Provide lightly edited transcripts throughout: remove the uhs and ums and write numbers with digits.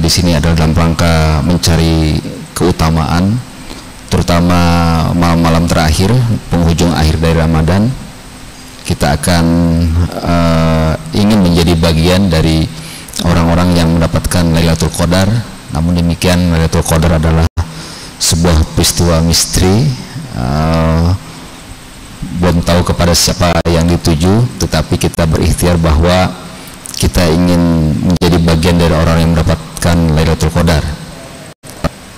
di sini adalah dalam rangka mencari keutamaan, terutama malam-malam terakhir penghujung akhir dari Ramadan. Kita akan ingin menjadi bagian dari orang-orang yang mendapatkan Lailatul Qadar. Namun demikian, Lailatul Qadar adalah sebuah peristiwa misteri, belum tahu kepada siapa yang dituju, tetapi kita berikhtiar bahwa kita ingin menjadi bagian dari orang yang mendapatkan Lailatul Qadar.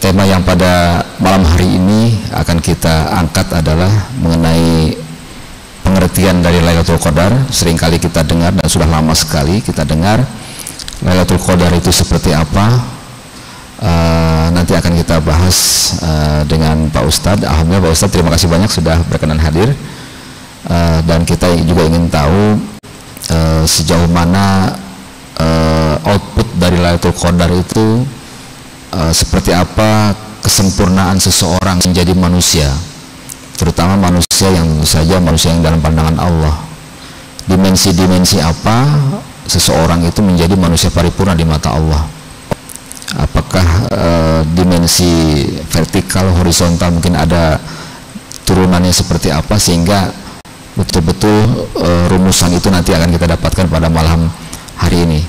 Tema yang pada malam hari ini akan kita angkat adalah mengenai pengertian dari Lailatul Qadar. Seringkali kita dengar dan sudah lama sekali kita dengar Lailatul Qadar itu seperti apa. Nanti akan kita bahas dengan Pak Ustadz. Alhamdulillah Pak Ustadz, terima kasih banyak sudah berkenan hadir. Dan kita juga ingin tahu sejauh mana output dari Lailatul Qadar itu, seperti apa kesempurnaan seseorang menjadi manusia, terutama manusia yang tentu saja manusia yang dalam pandangan Allah. Dimensi-dimensi apa seseorang itu menjadi manusia paripurna di mata Allah? Apakah dimensi vertikal, horizontal, mungkin ada turunannya seperti apa, sehingga betul-betul rumusan itu nanti akan kita dapatkan pada malam hari ini.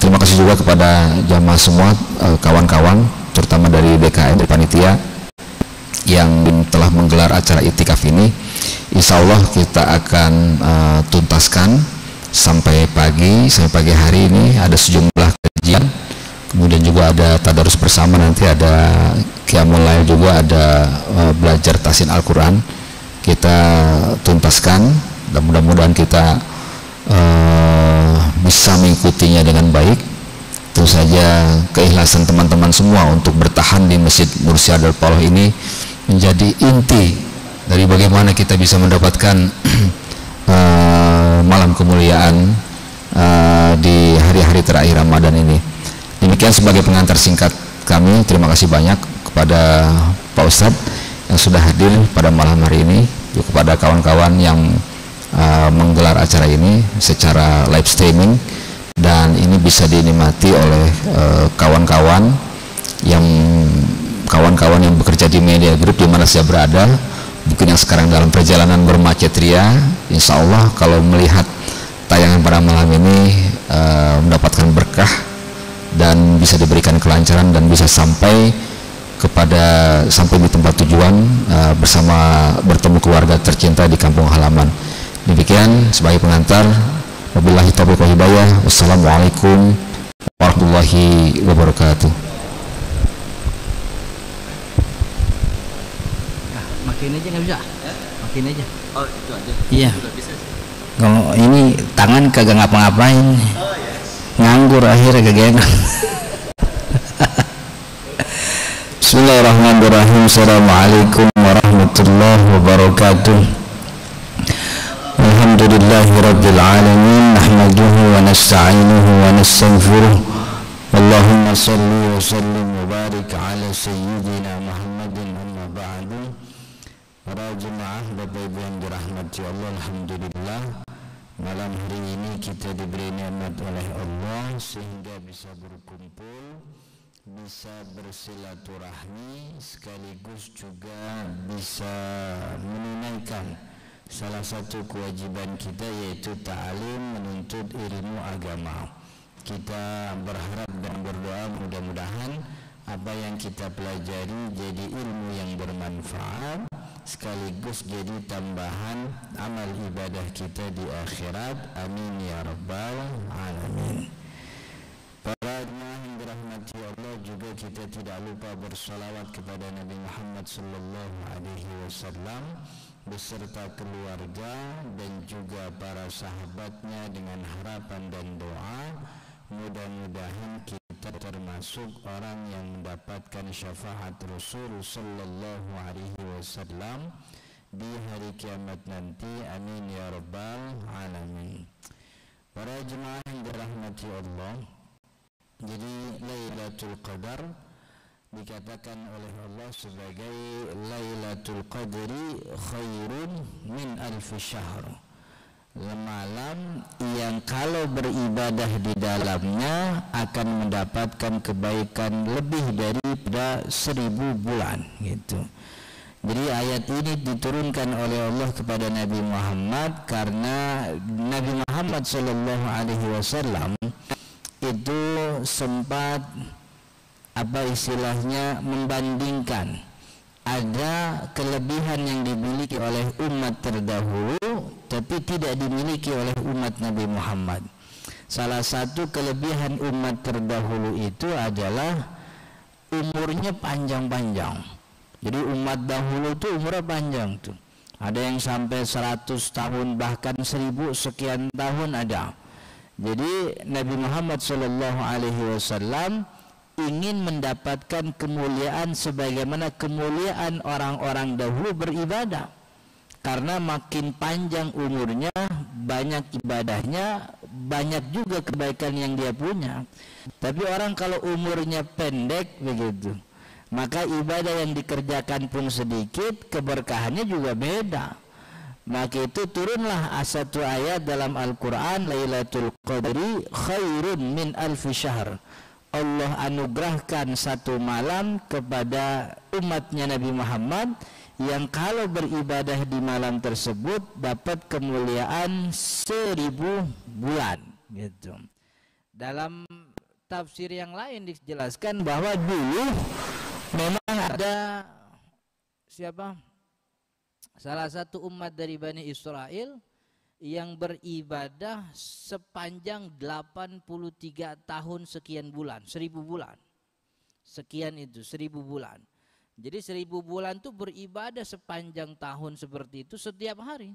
Terima kasih juga kepada jamaah semua, kawan-kawan terutama dari DKM, dari panitia yang telah menggelar acara itikaf ini. Insya Allah kita akan tuntaskan sampai pagi hari ini. Ada sejumlah kajian, kemudian juga ada tadarus bersama, nanti ada qiyamul lail juga, ada belajar tahsin Al-Quran. Kita tuntaskan dan mudah-mudahan kita bisa mengikutinya dengan baik. Tentu saja keikhlasan teman-teman semua untuk bertahan di Masjid Mursyidul Paulah ini menjadi inti dari bagaimana kita bisa mendapatkan malam kemuliaan di hari-hari terakhir Ramadan ini. Demikian sebagai pengantar singkat kami. Terima kasih banyak kepada Pak Ustadz yang sudah hadir pada malam hari ini, juga kepada kawan-kawan yang menggelar acara ini secara live streaming, dan ini bisa dinikmati oleh kawan-kawan yang bekerja di media group di mana saya berada, mungkin yang sekarang dalam perjalanan bermacet ria. Insya Allah kalau melihat tayangan pada malam ini mendapatkan berkah dan bisa diberikan kelancaran dan bisa sampai di tempat tujuan bersama bertemu keluarga tercinta di kampung halaman. Demikian sebagai pengantar. Wabillahi taufiq wal hidayah. Wassalamualaikum warahmatullahi wabarakatuh. Makin aja nggak bisa? Makin aja. Oh itu aja. Iya. Sudah bisa. Kalau ini tangan kagak ngapa-ngapain. Oh ya. Nganggur akhirnya kagak. Bismillahirrahmanirrahim. Assalamualaikum warahmatullahi wabarakatuh. Alhamdulillahi rabbil alamin, nahmaduhu wa nasta'inuhu wa nastaghfiruh. Allahumma salli wa sallim wa barik ala sayyidina Muhammadin, amma ba'du. Para jemaah Bapak Ibu yang dirahmati Allah, alhamdulillah malam hari ini kita diberi nikmat oleh Allah sehingga bisa berkumpul, bisa bersilaturahmi, sekaligus juga bisa menunaikan salah satu kewajiban kita, yaitu ta'lim, menuntut ilmu agama. Kita berharap dan berdoa mudah-mudahan apa yang kita pelajari jadi ilmu yang bermanfaat, sekaligus jadi tambahan amal ibadah kita di akhirat. Amin ya rabbal alamin. Para jemaah yang dirahmati Allah, juga kita tidak lupa bersalawat kepada Nabi Muhammad sallallahu alaihi wasallam beserta keluarga dan juga para sahabatnya, dengan harapan dan doa mudah-mudahan kita termasuk orang yang mendapatkan syafaat Rasul sallallahu alaihi wasallam di hari kiamat nanti. Amin ya rabbal alamin. Para jemaah yang dirahmati Allah, jadi Lailatul Qadar dikatakan oleh Allah sebagai Lailatul Qadri khairun min alfi syahr. malam yang kalau beribadah di dalamnya akan mendapatkan kebaikan lebih daripada 1000 bulan gitu. Jadi ayat ini diturunkan oleh Allah kepada Nabi Muhammad karena Nabi Muhammad sallallahu alaihi wasallam itu sempat membandingkan ada kelebihan yang dimiliki oleh umat terdahulu tapi tidak dimiliki oleh umat Nabi Muhammad. Salah satu kelebihan umat terdahulu itu adalah umurnya panjang-panjang. Jadi umat dahulu tuh umurnya panjang tuh. Ada yang sampai 100 tahun bahkan 1000 sekian tahun ada. Jadi Nabi Muhammad SAW ingin mendapatkan kemuliaan sebagaimana kemuliaan orang-orang dahulu beribadah. Karena makin panjang umurnya, banyak ibadahnya, banyak juga kebaikan yang dia punya. Tapi orang kalau umurnya pendek begitu, maka ibadah yang dikerjakan pun sedikit, keberkahannya juga beda. Maka itu turunlah satu ayat dalam Al-Quran, Lailatul Qadri khairun min alfi syahr. Allah anugerahkan satu malam kepada umatnya Nabi Muhammad yang kalau beribadah di malam tersebut dapat kemuliaan 1000 bulan gitu. Dalam tafsir yang lain dijelaskan bahwa dulu memang ada salah satu umat dari Bani Israel yang beribadah sepanjang 83 tahun sekian bulan, 1000 bulan. Sekian itu 1000 bulan. Jadi 1000 bulan itu beribadah sepanjang tahun seperti itu setiap hari.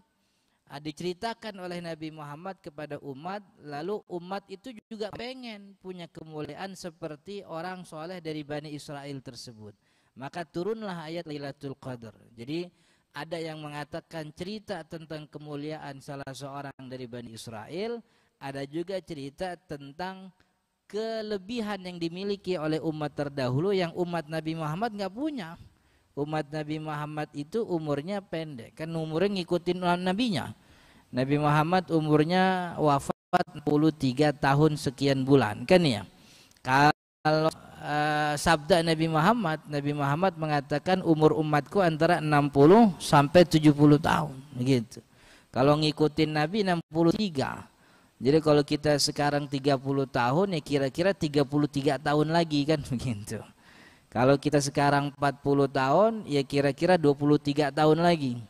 Diceritakan oleh Nabi Muhammad kepada umat, lalu umat itu juga pengen punya kemuliaan seperti orang soleh dari Bani Israel tersebut. Maka turunlah ayat Lailatul Qadar. Jadi ada yang mengatakan cerita tentang kemuliaan salah seorang dari Bani Israel, ada juga cerita tentang kelebihan yang dimiliki oleh umat terdahulu yang umat Nabi Muhammad nggak punya. Umat Nabi Muhammad itu umurnya pendek, kan umurnya ngikutin nabinya. Nabi Muhammad umurnya wafat 63 tahun sekian bulan, kan ya. Kalau sabda Nabi Muhammad mengatakan umur umatku antara 60 sampai 70 tahun, gitu. Kalau ngikutin Nabi 63. Jadi kalau kita sekarang 30 tahun ya kira-kira 33 tahun lagi kan begitu. Kalau kita sekarang 40 tahun ya kira-kira 23 tahun lagi.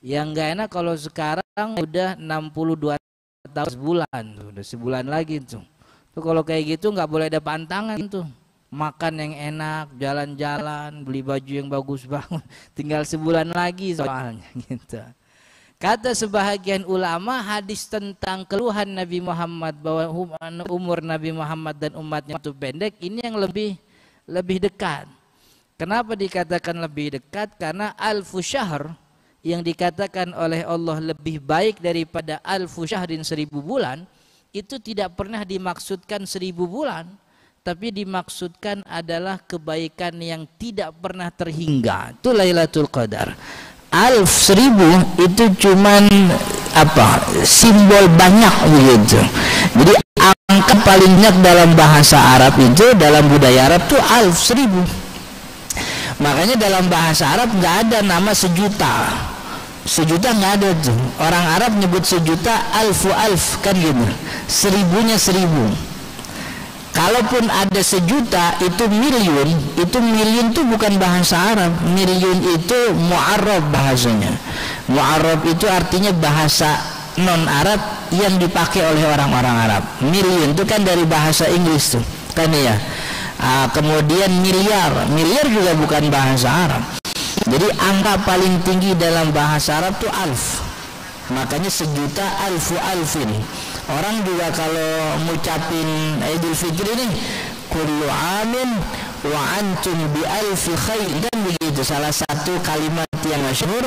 Yang enggak enak kalau sekarang udah 62 tahun sebulan tuh, udah sebulan lagi tuh. Tuh kalau kayak gitu nggak boleh ada pantangan tuh. Makan yang enak, jalan-jalan, beli baju yang bagus banget. Tinggal sebulan lagi soalnya gitu. Kata sebahagian ulama, hadis tentang keluhan Nabi Muhammad bahwa umur Nabi Muhammad dan umatnya itu pendek, ini yang lebih dekat. Kenapa dikatakan lebih dekat? Karena alfu syahr yang dikatakan oleh Allah lebih baik daripada alfu syahrin 1000 bulan, itu tidak pernah dimaksudkan 1000 bulan, tapi dimaksudkan adalah kebaikan yang tidak pernah terhingga. Itu Lailatul Qadar. 1000 itu cuman simbol banyak begitu. Jadi angka paling banyak dalam bahasa Arab itu, dalam budaya Arab itu 1000. Makanya dalam bahasa Arab nggak ada nama sejuta. Sejuta nggak ada tuh. Orang Arab nyebut sejuta alf kan gitu. 1000-nya 1000. Kalaupun ada sejuta itu million itu bukan bahasa Arab. Million itu mu'arrab bahasanya. Mu'arrab itu artinya bahasa non Arab yang dipakai oleh orang-orang Arab. Million itu kan dari bahasa Inggris tuh, kan ya. Kemudian miliar juga bukan bahasa Arab. Jadi angka paling tinggi dalam bahasa Arab itu alf. Makanya sejuta alfin. Orang juga kalau ngucapin Idul Fitri ini kullu amin wa antum bi alfi khair, kan begitu. Salah satu kalimat yang masyhur,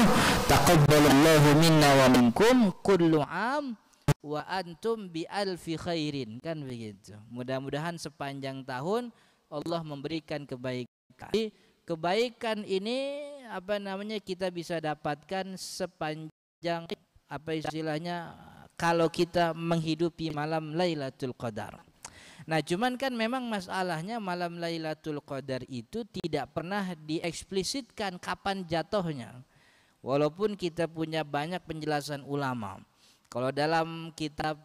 taqabbalallahu minna wa minkum kullu am wa antum bi alfi khairin, kan begitu. Mudah-mudahan sepanjang tahun Allah memberikan kebaikan. Kebaikan ini kita bisa dapatkan sepanjang istilahnya kalau kita menghidupi malam Lailatul Qadar. Nah, cuman kan memang masalahnya malam Lailatul Qadar itu tidak pernah dieksplisitkan kapan jatuhnya. Walaupun kita punya banyak penjelasan ulama. Kalau dalam kitab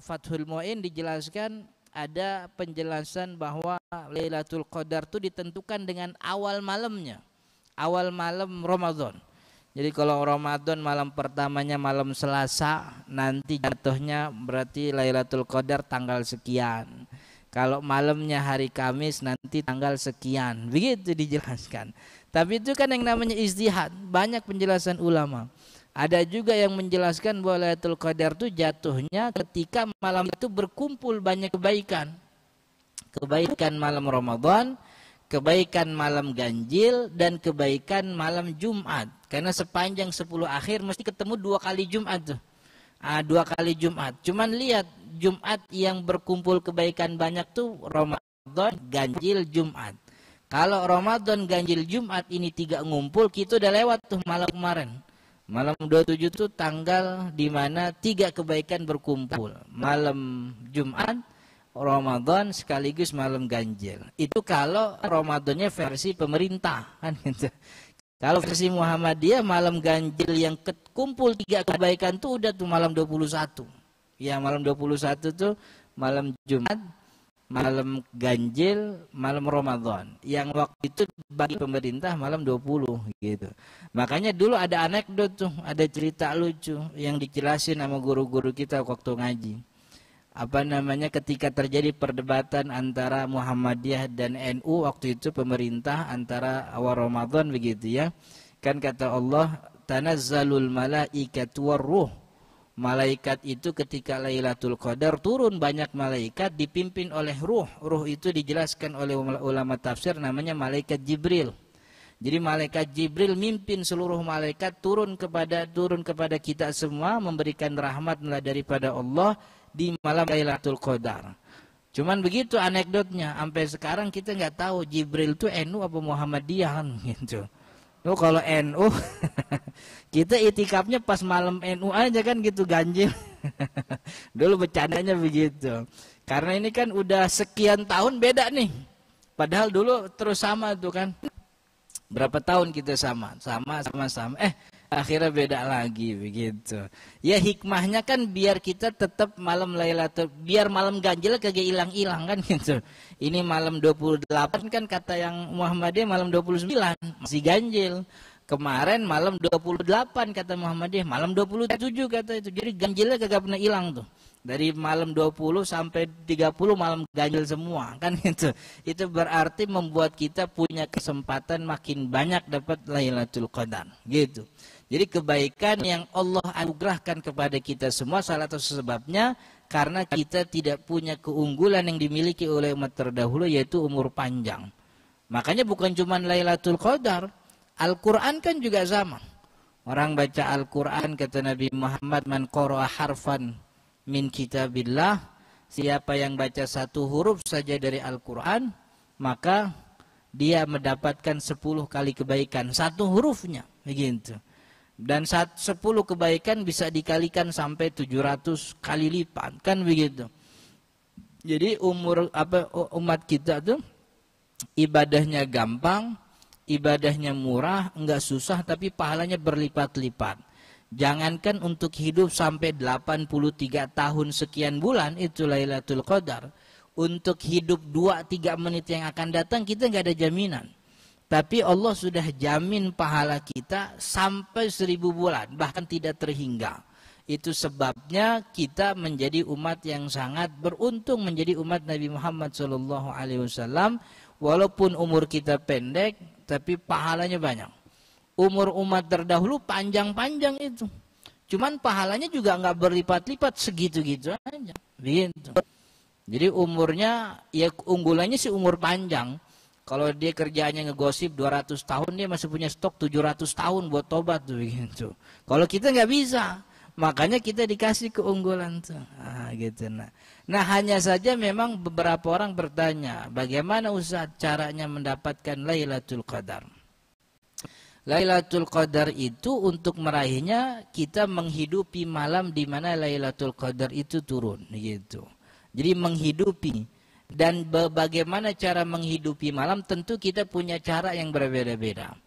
Fathul Mu'in dijelaskan ada penjelasan bahwa Lailatul Qadar itu ditentukan dengan awal malamnya. Awal malam Ramadan. Jadi kalau Ramadan malam pertamanya malam Selasa, nanti jatuhnya berarti Lailatul Qadar tanggal sekian. Kalau malamnya hari Kamis nanti tanggal sekian. Begitu dijelaskan. Tapi itu kan yang namanya ijtihad, banyak penjelasan ulama. Ada juga yang menjelaskan bahwa Lailatul Qadar itu jatuhnya ketika malam itu berkumpul banyak kebaikan. Kebaikan malam Ramadan, kebaikan malam ganjil, dan kebaikan malam Jumat. Karena sepanjang 10 akhir mesti ketemu 2 kali Jumat tuh. 2 kali Jumat. Cuman lihat Jumat yang berkumpul kebaikan banyak tuh Ramadan, ganjil, Jumat. Kalau Ramadan, ganjil, Jumat ini 3 ngumpul, kita udah lewat tuh malam kemarin. Malam 27 tuh tanggal di mana 3 kebaikan berkumpul. Malam Jumat, Ramadan sekaligus malam ganjil. Itu kalau Ramadannya versi pemerintah kan gitu. Kalau versi Muhammadiyah malam ganjil yang kumpul 3 kebaikan tuh udah tuh malam 21. Ya, malam 21 tuh malam Jumat, malam ganjil, malam Ramadan. Yang waktu itu bagi pemerintah malam 20 gitu. Makanya dulu ada anekdot tuh, ada cerita lucu yang dijelasin sama guru-guru kita waktu ngaji. Apa namanya, ketika terjadi perdebatan antara Muhammadiyah dan NU waktu itu pemerintah antara awal Ramadan begitu ya. Kan kata Allah, tanazzalul malaikatu warruh. Malaikat itu ketika Lailatul Qadar turun banyak malaikat dipimpin oleh ruh. Ruh itu dijelaskan oleh ulama tafsir namanya malaikat Jibril. Jadi malaikat Jibril mimpin seluruh malaikat turun kepada kita semua memberikan rahmat daripada Allah di malam Lailatul Qadar. Cuman begitu anekdotnya, sampai sekarang kita nggak tahu Jibril itu NU apa Muhammadiyah kan gitu. Loh, kalau NU kita itikafnya pas malam NU aja kan gitu, ganjil. Dulu bercandanya begitu. Karena ini kan udah sekian tahun beda nih. Padahal dulu terus sama tuh kan. Berapa tahun kita sama. Akhirnya beda lagi begitu. Ya hikmahnya kan biar kita tetap malam Lailatul, biar malam ganjil kagak hilang-hilang kan gitu. Ini malam 28 kan kata yang Muhammadiyah malam 29 masih ganjil. Kemarin malam 28 kata Muhammadiyah, malam 27 kata itu. Jadi ganjilnya kagak pernah hilang tuh. Dari malam 20 sampai 30 malam ganjil semua kan gitu. Itu berarti membuat kita punya kesempatan makin banyak dapat Lailatul Qadar gitu. Jadi kebaikan yang Allah anugerahkan kepada kita semua salah satu sebabnya karena kita tidak punya keunggulan yang dimiliki oleh umat terdahulu yaitu umur panjang. Makanya bukan cuma Lailatul Qadar, Al-Quran kan juga sama. Orang baca Al-Quran kata Nabi Muhammad, man qara'a harfan min kitabillah, siapa yang baca 1 huruf saja dari Al-Quran maka dia mendapatkan 10 kali kebaikan 1 hurufnya begitu. Dan 10 kebaikan bisa dikalikan sampai 700 kali lipat kan begitu. Jadi umat kita tuh ibadahnya gampang, ibadahnya murah, enggak susah, tapi pahalanya berlipat-lipat. Jangankan untuk hidup sampai 83 tahun sekian bulan itu Lailatul Qadar, untuk hidup 2-3 menit yang akan datang kita enggak ada jaminan. Tapi Allah sudah jamin pahala kita sampai 1000 bulan, bahkan tidak terhingga. Itu sebabnya kita menjadi umat yang sangat beruntung menjadi umat Nabi Muhammad SAW. Walaupun umur kita pendek, tapi pahalanya banyak. Umur umat terdahulu panjang-panjang itu. Cuman pahalanya juga nggak berlipat-lipat, segitu-gitu aja. Begitu. Jadi umurnya, ya unggulannya sih umur panjang. Kalau dia kerjaannya ngegosip 200 tahun, dia masih punya stok 700 tahun buat tobat tuh begitu. Kalau kita nggak bisa, makanya kita dikasih keunggulan tuh. Gitu nah hanya saja memang beberapa orang bertanya, bagaimana Ustaz caranya mendapatkan Lailatul Qadar? Lailatul Qadar itu untuk meraihnya kita menghidupi malam di mana Lailatul Qadar itu turun gitu. Jadi menghidupi, dan bagaimana cara menghidupi malam tentu kita punya cara yang berbeda-beda.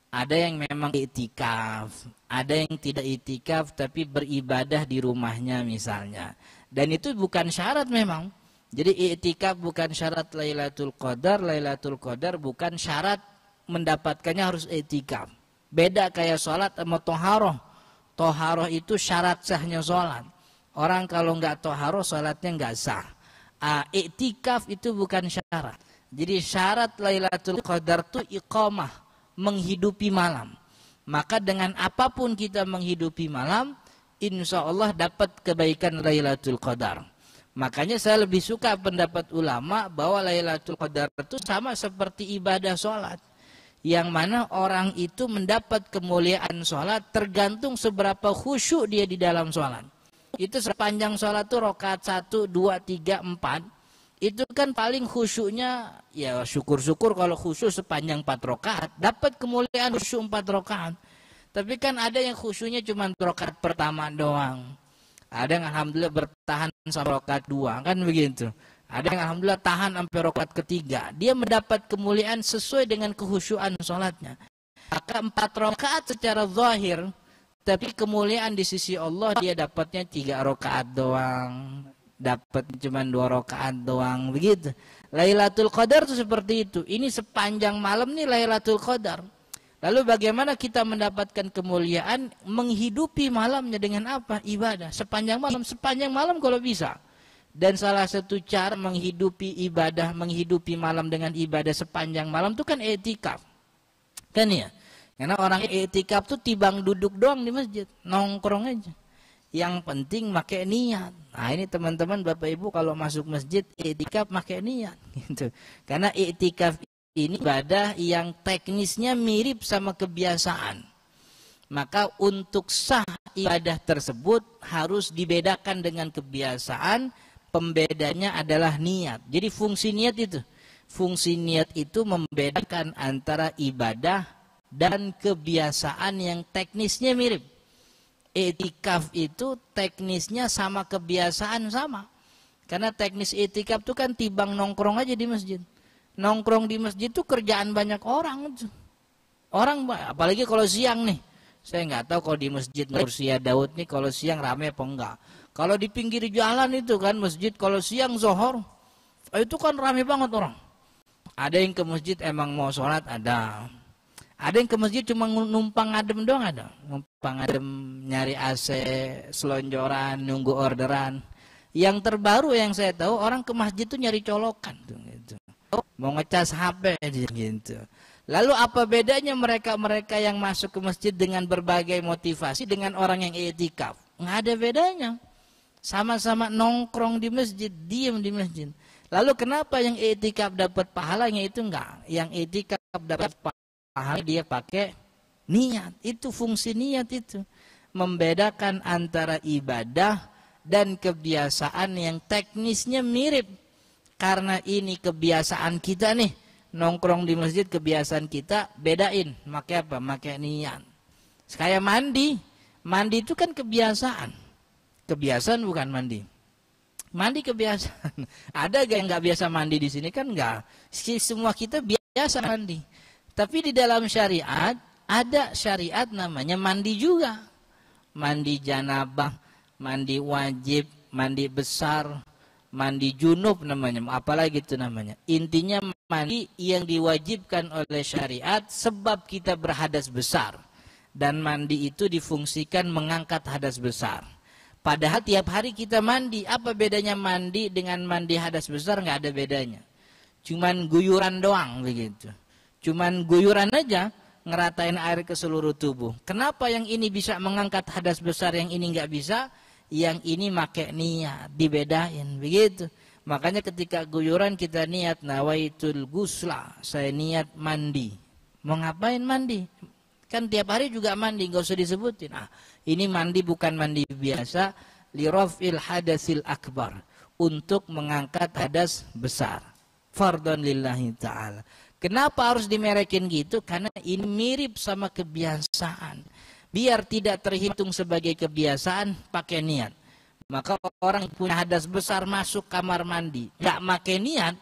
Ada yang memang iktikaf, ada yang tidak iktikaf tapi beribadah di rumahnya misalnya. Dan itu bukan syarat memang. Jadi iktikaf bukan syarat Lailatul Qadar bukan syarat mendapatkannya harus iktikaf. Beda kayak sholat sama toharoh. Toharoh itu syarat sahnya sholat. Orang kalau nggak toharoh sholatnya nggak sah. Iktikaf itu bukan syarat. Jadi syarat Lailatul Qadar itu iqamah, menghidupi malam. Maka dengan apapun kita menghidupi malam, insya Allah dapat kebaikan Lailatul Qadar. Makanya saya lebih suka pendapat ulama bahwa Lailatul Qadar itu sama seperti ibadah sholat. Yang mana orang itu mendapat kemuliaan sholat tergantung seberapa khusyuk dia di dalam sholat. Itu sepanjang sholat itu rakaat 1, 2, 3, 4. Itu kan paling khusyuknya, ya syukur-syukur kalau khusyuk sepanjang 4 rakaat. Dapat kemuliaan khusyuk 4 rakaat. Tapi kan ada yang khusyuknya cuma rakaat pertama doang. Ada yang alhamdulillah bertahan sampai rakaat 2, kan begitu. Ada yang alhamdulillah tahan sampai rakaat ketiga. Dia mendapat kemuliaan sesuai dengan kehusyuan sholatnya. Maka 4 rakaat secara zahir, tapi kemuliaan di sisi Allah dia dapatnya 3 rakaat doang. Dapat cuma 2 rakaat doang, begitu. Lailatul Qadar itu seperti itu. Ini sepanjang malam nih Lailatul Qadar. Lalu bagaimana kita mendapatkan kemuliaan? Menghidupi malamnya dengan apa? Ibadah. Sepanjang malam kalau bisa. Dan salah satu cara menghidupi ibadah, menghidupi malam dengan ibadah sepanjang malam itu kan i'tikaf. Kan ya? Karena orang i'tikaf tuh tibang duduk doang di masjid, nongkrong aja. Yang penting pakai niat. Nah, ini teman-teman Bapak Ibu kalau masuk masjid i'tikaf pakai niat gitu. Karena i'tikaf ini ibadah yang teknisnya mirip sama kebiasaan. Maka untuk sah ibadah tersebut harus dibedakan dengan kebiasaan. Pembedanya adalah niat. Jadi fungsi niat itu membedakan antara ibadah dan kebiasaan yang teknisnya mirip. I'tikaf itu teknisnya sama, kebiasaan sama. Karena teknis i'tikaf itu kan tibang nongkrong aja di masjid. Nongkrong di masjid itu kerjaan banyak orang. Orang apalagi kalau siang nih. Saya nggak tahu kalau di masjid Mursia Daud nih kalau siang rame apa enggak. Kalau di pinggir jalan itu kan masjid kalau siang zuhur itu kan rame banget orang. Ada yang ke masjid emang mau sholat ada. Ada yang ke masjid cuma numpang adem doang ada. Numpang adem nyari AC, selonjoran, nunggu orderan. Yang terbaru yang saya tahu orang ke masjid tuh nyari colokan tuh gitu. Mau ngecas HP gitu. Lalu apa bedanya mereka yang masuk ke masjid dengan berbagai motivasi dengan orang yang i'tikaf? Nggak ada bedanya. Sama-sama nongkrong di masjid, diam di masjid. Lalu kenapa yang i'tikaf dapat pahalanya itu enggak? Yang i'tikaf dapat pahala dia pakai niat. Itu fungsi niat itu. Membedakan antara ibadah dan kebiasaan yang teknisnya mirip. Karena ini kebiasaan kita nih. Nongkrong di masjid kebiasaan kita, bedain. Pakai apa? Pakai niat. Kayak mandi. Mandi itu kan kebiasaan. Kebiasaan bukan mandi. Mandi kebiasaan. Ada gak yang nggak biasa mandi di sini? Kan nggak. Semua kita biasa mandi. Tapi di dalam syariat ada syariat namanya mandi juga. Mandi janabah, mandi wajib, mandi besar, mandi junub namanya. Apalagi itu namanya. Intinya mandi yang diwajibkan oleh syariat sebab kita berhadas besar. Dan mandi itu difungsikan mengangkat hadas besar. Padahal tiap hari kita mandi. Apa bedanya mandi dengan mandi hadas besar? Nggak ada bedanya. Cuman guyuran doang begitu. Cuman guyuran aja ngeratain air ke seluruh tubuh. Kenapa yang ini bisa mengangkat hadas besar, yang ini nggak bisa? Yang ini make niat, dibedain begitu. Makanya ketika guyuran kita niat nawaitul gusla, saya niat mandi. Mau ngapain mandi? Kan tiap hari juga mandi, nggak usah disebutin. Ini mandi bukan mandi biasa, lirafil hadasil akbar, untuk mengangkat hadas besar. Fardhon lillahi ta'ala. Kenapa harus dimerekin gitu? Karena ini mirip sama kebiasaan. Biar tidak terhitung sebagai kebiasaan, pakai niat. Maka orang yang punya hadas besar masuk kamar mandi, nggak pakai niat,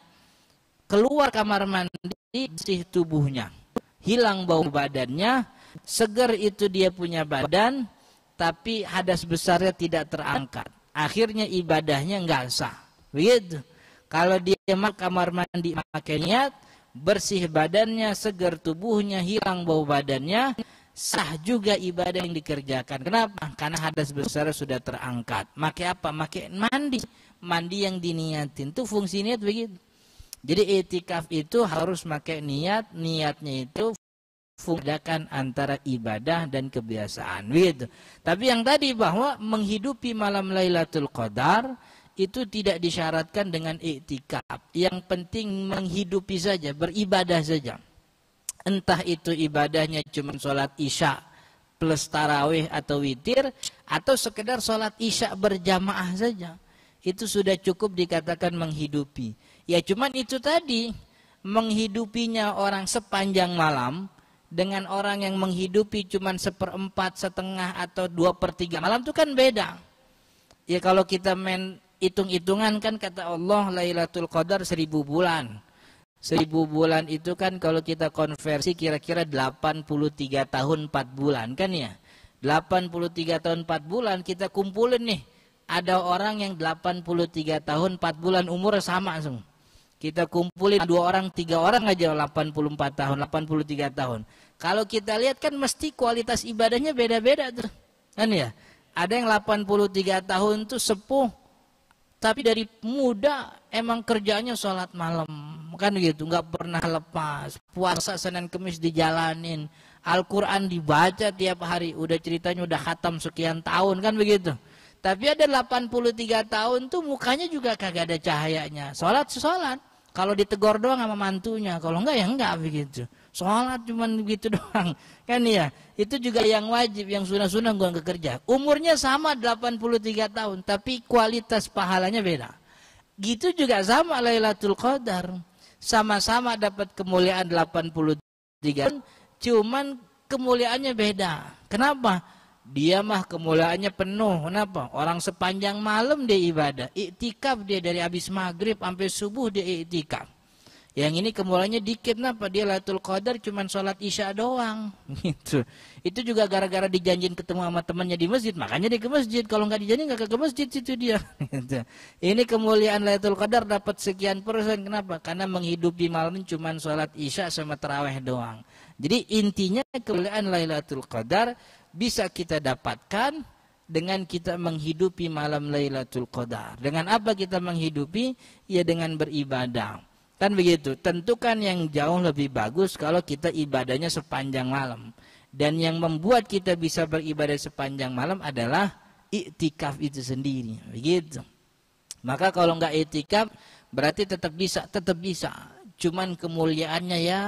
keluar kamar mandi, bersih tubuhnya, hilang bau badannya, seger itu dia punya badan, tapi hadas besarnya tidak terangkat. Akhirnya ibadahnya nggak sah. Begitu. Kalau dia masuk kamar mandi pakai niat, bersih badannya, seger tubuhnya, hilang bau badannya, sah juga ibadah yang dikerjakan. Kenapa? Karena hadas besar sudah terangkat. Makai apa? Makai mandi. Mandi yang diniatin. Itu fungsi niat begitu. Jadi i'tikaf itu harus pakai niat. Niatnya itu fungsikan antara ibadah dan kebiasaan. Begitu. Tapi yang tadi bahwa menghidupi malam Lailatul Qadar itu tidak disyaratkan dengan i'tikaf. Yang penting menghidupi saja, beribadah saja. Entah itu ibadahnya cuma sholat isya plus tarawih atau witir, atau sekedar sholat isya berjamaah saja. Itu sudah cukup dikatakan menghidupi. Ya cuman itu tadi, menghidupinya orang sepanjang malam, dengan orang yang menghidupi cuma 1/4, setengah, atau 2/3 malam itu kan beda. Ya kalau kita main hitung-hitungan kan kata Allah Lailatul Qadar 1000 bulan. 1000 bulan itu kan kalau kita konversi kira-kira 83 tahun 4 bulan kan ya. 83 tahun 4 bulan kita kumpulin nih. Ada orang yang 83 tahun 4 bulan umur sama semua. Kita kumpulin 2 orang 3 orang aja 84 tahun, 83 tahun. Kalau kita lihat kan mesti kualitas ibadahnya beda-beda tuh. Kan ya? Ada yang 83 tahun tuh sepuh, tapi dari muda emang kerjanya sholat malam, kan gitu, nggak pernah lepas. Puasa Senin Kemis dijalanin, Al-Quran dibaca tiap hari, udah ceritanya udah khatam sekian tahun, kan begitu. Tapi ada 83 tahun tuh mukanya juga kagak ada cahayanya. Sholat, kalau ditegur doang sama mantunya, kalau enggak ya enggak begitu. Sholat cuman begitu doang, kan ya. Itu juga yang wajib, yang sunah-sunah gua nggak kerja. Umurnya sama 83 tahun, tapi kualitas pahalanya beda. Gitu juga sama Lailatul Qadar. Sama-sama dapat kemuliaan 83 tahun, cuman kemuliaannya beda. Kenapa? Dia mah kemuliaannya penuh. Kenapa? Orang sepanjang malam dia ibadah. Iktikaf dia dari habis maghrib sampai subuh dia iktikaf. Yang ini kemuliaannya dikit. Kenapa? Dia Lailatul Qadar cuman sholat isya doang. Gitu. Itu juga gara-gara dijanjin ketemu sama temannya di masjid. Makanya dia ke masjid. Kalau nggak dijanjin nggak ke masjid situ dia. Gitu. Ini kemuliaan Lailatul Qadar dapat sekian persen. Kenapa? Karena menghidupi malam cuman sholat isya sama tarawih doang. Jadi intinya kemuliaan Lailatul Qadar bisa kita dapatkan dengan kita menghidupi malam Lailatul Qadar. Dengan apa kita menghidupi? Ya dengan beribadah. Kan begitu. Tentukan yang jauh lebih bagus kalau kita ibadahnya sepanjang malam. Dan yang membuat kita bisa beribadah sepanjang malam adalah iktikaf itu sendiri. Begitu. Maka kalau nggak iktikaf berarti tetap bisa. Cuman kemuliaannya ya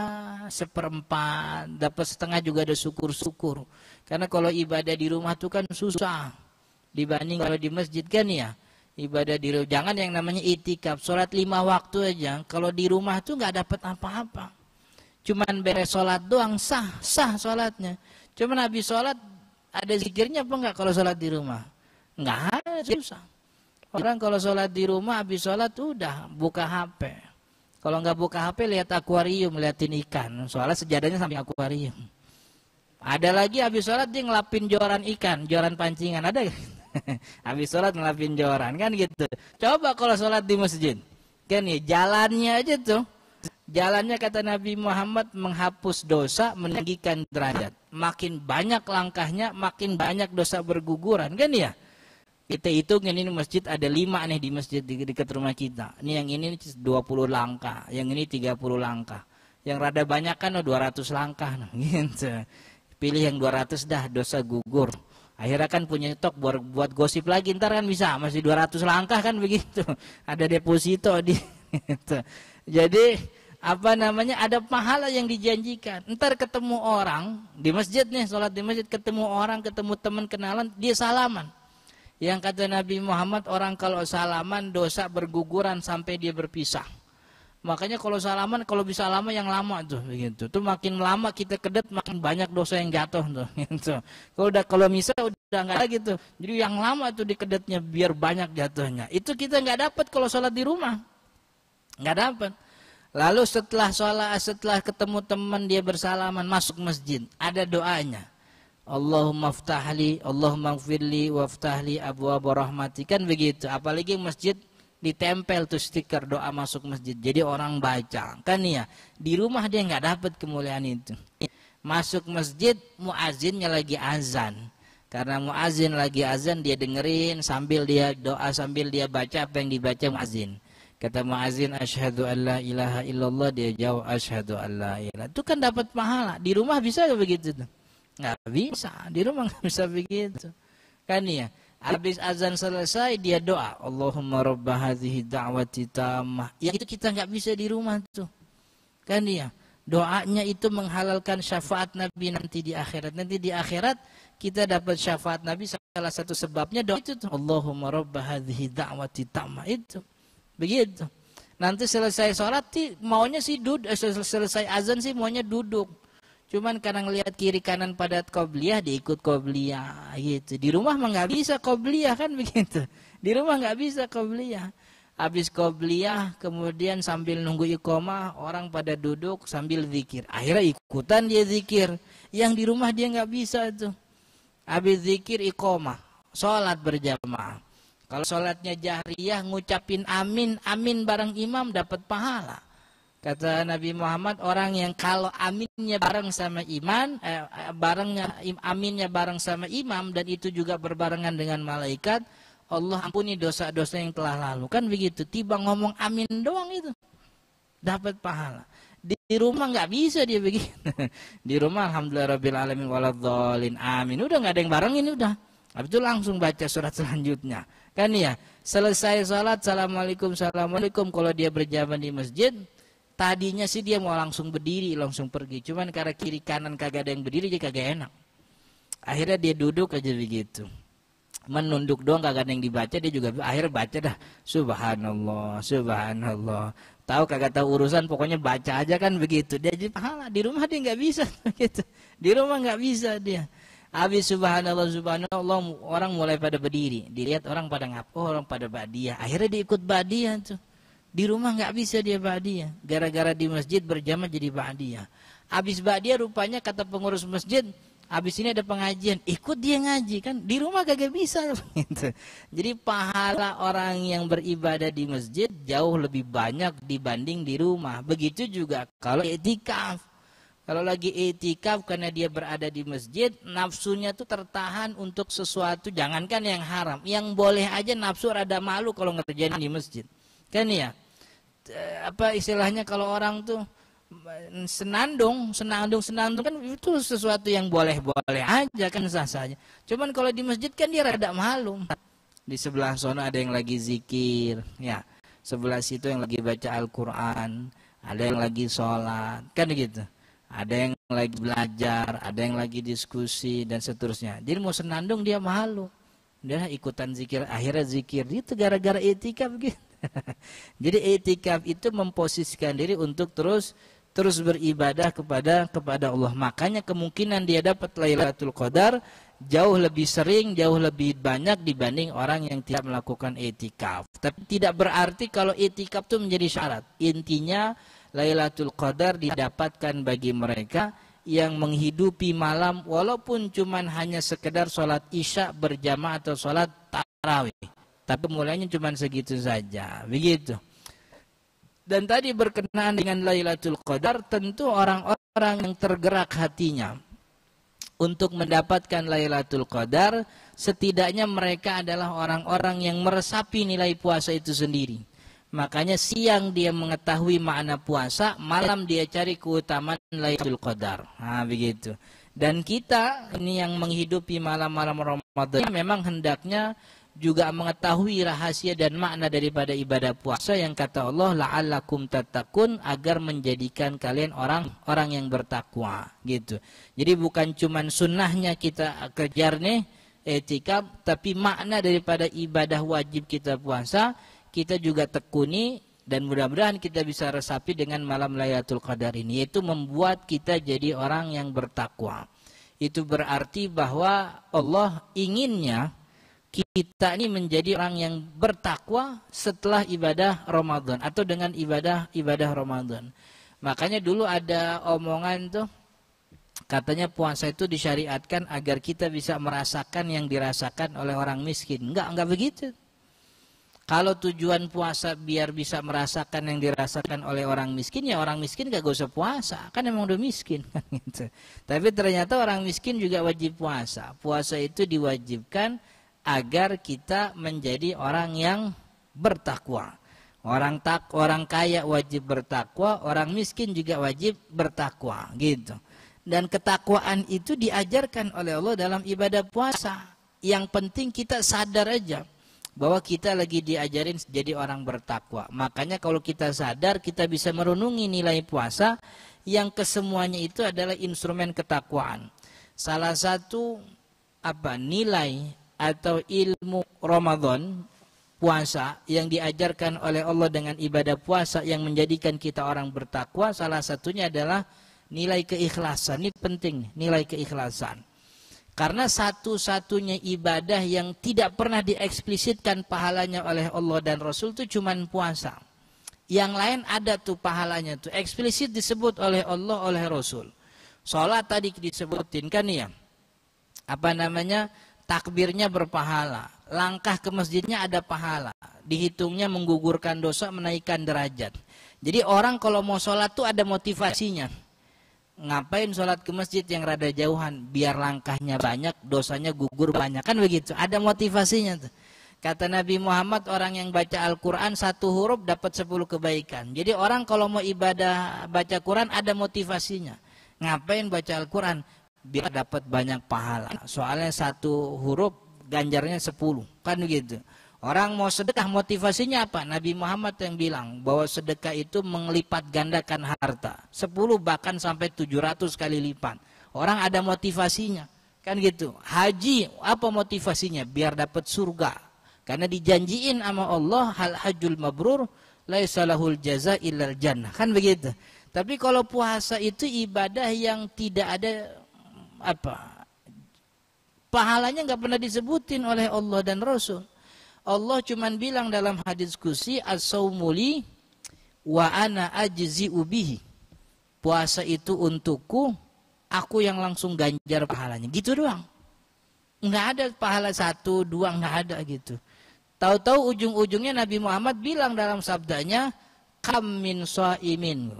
1/4, dapat setengah juga ada syukur-syukur. Karena kalau ibadah di rumah itu kan susah dibanding kalau di masjid kan ya. Ibadah di rumah, jangan yang namanya itikaf, sholat 5 waktu aja. Kalau di rumah tuh nggak dapat apa-apa. Cuman beres sholat doang sah sholatnya. Cuman habis sholat ada zikirnya apa nggak kalau sholat di rumah? Nggak ada, susah. Orang kalau sholat di rumah habis sholat udah buka HP. Kalau nggak buka HP lihat akuarium, liatin ikan. Soalnya sejadahnya sampai akuarium. Ada lagi habis sholat dia ngelapin joran ikan, joran pancingan, ada gak? Habis sholat ngelapin joran, kan gitu. Coba kalau sholat di masjid, kan ya jalannya aja tuh. Jalannya kata Nabi Muhammad menghapus dosa, meninggikan derajat. Makin banyak langkahnya, makin banyak dosa berguguran, kan ya. Kita hitungin ini masjid ada 5 nih di masjid di dekat rumah kita. Ini yang ini 20 langkah, yang ini 30 langkah. Yang rada banyak kan 200 langkah, gitu. Pilih yang 200 dah, dosa gugur. Akhirnya kan punya stok buat gosip lagi, ntar kan bisa, masih 200 langkah kan begitu. Ada deposito di gitu. Jadi apa namanya, ada pahala yang dijanjikan. Ntar ketemu orang di masjid nih, sholat di masjid, ketemu orang, ketemu teman kenalan, dia salaman. Yang kata Nabi Muhammad, orang kalau salaman dosa berguguran sampai dia berpisah. Makanya kalau salaman, kalau bisa lama yang lama tuh begitu. Tuh makin lama kita kedet makin banyak dosa yang jatuh tuh gitu. Kalau misal udah nggak ada gitu. Jadi yang lama tuh dikedetnya biar banyak jatuhnya. Itu kita nggak dapat kalau sholat di rumah. Nggak dapat. Lalu setelah ketemu teman dia bersalaman masuk masjid, ada doanya. Allahumma ftahli, Allahumma gfirli waftahli abwaaba rahmati, kan begitu. Apalagi masjid ditempel tuh stiker doa masuk masjid, jadi orang baca kan ya. Di rumah dia nggak dapat kemuliaan itu. Masuk masjid muazinnya lagi azan, karena muazin lagi azan dia dengerin sambil dia doa, sambil dia baca apa yang dibaca muazin. Kata muazin asyhadu an la ilaha illallah, dia jawab asyhadu an la ilaha. Itu kan dapat pahala. Di rumah bisa gak begitu tuh? Nggak bisa, di rumah nggak bisa begitu kan ya. Habis azan selesai dia doa, Allahumma rabba hadhihi da'wati tammah. Ya itu kita nggak bisa di rumah tuh. Kan ya. Doanya itu menghalalkan syafaat Nabi nanti di akhirat. Nanti di akhirat kita dapat syafaat Nabi, salah satu sebabnya doa itu tuh. Allahumma rabba hadhihi da'wati tammah itu. Begitu. Nanti selesai sholat maunya sih selesai azan sih maunya duduk. Cuman karena ngelihat kiri kanan padat qobliyah, diikut qobliyah gitu. Di rumah mah nggak bisa qobliyah kan begitu. Di rumah nggak bisa qobliyah. Habis qobliyah kemudian sambil nunggu iqomah orang pada duduk sambil zikir. Akhirnya ikutan dia zikir. Yang di rumah dia nggak bisa tuh. Habis zikir iqomah, sholat berjamaah. Kalau sholatnya jahriyah ngucapin amin, amin bareng imam dapat pahala. Kata Nabi Muhammad, orang yang kalau aminnya bareng sama aminnya bareng sama imam dan itu juga berbarengan dengan malaikat, Allah ampuni dosa-dosa yang telah lalu. Kan begitu, tiba ngomong amin doang itu dapat pahala. Di rumah nggak bisa dia begitu. Di rumah alhamdulillah rabbil alamin waladhdallin amin. Udah nggak ada yang barengin udah. Habis itu langsung baca surat selanjutnya. Kan ya, selesai salat assalamualaikum assalamualaikum. Kalau dia berjamaah di masjid, tadinya sih dia mau langsung berdiri, langsung pergi. Cuman karena kiri kanan kagak ada yang berdiri, jadi kagak enak. Akhirnya dia duduk aja begitu. Menunduk doang, kagak ada yang dibaca, dia juga akhirnya baca dah. Subhanallah, subhanallah. Tahu kagak tahu urusan, pokoknya baca aja kan begitu. Dia jadi pahala. Di rumah dia nggak bisa begitu. Di rumah nggak bisa dia. Habis subhanallah, subhanallah, orang mulai pada berdiri. Dilihat orang pada orang pada badiah. Akhirnya dia ikut badiah tuh. Di rumah nggak bisa dia ba'diyah. Gara-gara di masjid berjamaah jadi ba'diyah. Habis ba'diyah rupanya kata pengurus masjid, habis ini ada pengajian, ikut dia ngaji kan. Di rumah kagak bisa. Jadi pahala orang yang beribadah di masjid jauh lebih banyak dibanding di rumah. Begitu juga kalau i'tikaf. Kalau lagi i'tikaf karena dia berada di masjid, nafsunya tuh tertahan untuk sesuatu, jangankan yang haram. Yang boleh aja nafsu rada malu kalau ngerjain di masjid. Kan ya, apa istilahnya kalau orang tuh senandung kan itu sesuatu yang boleh aja kan, sah saja. Cuman kalau di masjid kan dia rada malu. Di sebelah sana ada yang lagi zikir, ya. Sebelah situ yang lagi baca Al-Quran, ada yang lagi sholat, kan gitu. Ada yang lagi belajar, ada yang lagi diskusi dan seterusnya. Jadi mau senandung dia malu. Dia ikutan zikir, akhirnya zikir itu gara-gara i'tikaf gitu. Jadi i'tikaf itu memposisikan diri untuk terus beribadah kepada Allah. Makanya kemungkinan dia dapat Lailatul Qadar jauh lebih sering, jauh lebih banyak dibanding orang yang tidak melakukan i'tikaf. Tapi tidak berarti kalau i'tikaf itu menjadi syarat. Intinya Lailatul Qadar didapatkan bagi mereka yang menghidupi malam walaupun cuman hanya sekedar sholat isya berjamaah atau sholat tarawih. Tapi mulainya cuma segitu saja, begitu. Dan tadi berkenaan dengan Lailatul Qadar, tentu orang-orang yang tergerak hatinya untuk mendapatkan Lailatul Qadar, setidaknya mereka adalah orang-orang yang meresapi nilai puasa itu sendiri. Makanya siang dia mengetahui makna puasa, malam dia cari keutamaan Lailatul Qadar. Nah, begitu. Dan kita ini yang menghidupi malam-malam Ramadan memang hendaknya juga mengetahui rahasia dan makna daripada ibadah puasa yang kata Allah la'allakum tattaqun, agar menjadikan kalian orang yang bertakwa gitu. Jadi bukan cuman sunnahnya kita kejar nih i'tikaf, tapi makna daripada ibadah wajib kita puasa kita juga tekuni Dan mudah-mudahan kita bisa resapi dengan malam Lailatul Qadar ini, yaitu membuat kita jadi orang yang bertakwa. Itu berarti bahwa Allah inginnya kita ini menjadi orang yang bertakwa setelah ibadah Ramadan atau dengan ibadah Ramadan. Makanya dulu ada omongan tuh, katanya puasa itu disyariatkan agar kita bisa merasakan yang dirasakan oleh orang miskin. Enggak begitu. Kalau tujuan puasa biar bisa merasakan yang dirasakan oleh orang miskin, ya orang miskin gak usah puasa, kan emang udah miskin. Gitu. Tapi ternyata orang miskin juga wajib puasa. Puasa itu diwajibkan agar kita menjadi orang yang bertakwa. Orang kaya wajib bertakwa, orang miskin juga wajib bertakwa, gitu. Dan ketakwaan itu diajarkan oleh Allah dalam ibadah puasa. Yang penting kita sadar aja bahwa kita lagi diajarin jadi orang bertakwa. Makanya kalau kita sadar, kita bisa merenungi nilai puasa yang kesemuanya itu adalah instrumen ketakwaan. Salah satu nilai atau ilmu Ramadan, puasa yang diajarkan oleh Allah dengan ibadah puasa yang menjadikan kita orang bertakwa, salah satunya adalah nilai keikhlasan. Ini penting, nilai keikhlasan. Karena satu-satunya ibadah yang tidak pernah dieksplisitkan pahalanya oleh Allah dan Rasul itu cuma puasa. Yang lain ada tuh pahalanya tuh, eksplisit disebut oleh Allah, oleh Rasul. Sholat tadi disebutin kan ya, takbirnya berpahala, langkah ke masjidnya ada pahala, dihitungnya menggugurkan dosa, menaikkan derajat. Jadi orang kalau mau sholat tuh ada motivasinya. Ngapain sholat ke masjid yang rada jauhan? Biar langkahnya banyak, dosanya gugur banyak. Kan begitu, ada motivasinya tuh. Kata Nabi Muhammad, orang yang baca Al-Quran 1 huruf dapat 10 kebaikan. Jadi orang kalau mau ibadah baca Quran ada motivasinya. Ngapain baca Al-Quran? Biar dapat banyak pahala. Soalnya 1 huruf ganjarnya 10. Kan begitu. Orang mau sedekah motivasinya apa? Nabi Muhammad yang bilang bahwa sedekah itu melipat gandakan harta. 10 bahkan sampai 700 kali lipat. Orang ada motivasinya. Kan gitu. Haji apa motivasinya? Biar dapat surga. Karena dijanjiin sama Allah, hal hajjul mabrur laisa lahul jaza illal jannah. Kan begitu. Tapi kalau puasa itu ibadah yang tidak ada pahalanya nggak pernah disebutin oleh Allah dan Rasul. Allah cuma bilang dalam hadis qudsi, as-saumuli wa ana ajzi'u bihi. Puasa itu untukku, aku yang langsung ganjar pahalanya. Gitu doang. Nggak ada pahala 1, 2, nggak ada gitu. Tahu-tahu ujung-ujungnya Nabi Muhammad bilang dalam sabdanya, kam min shaimin.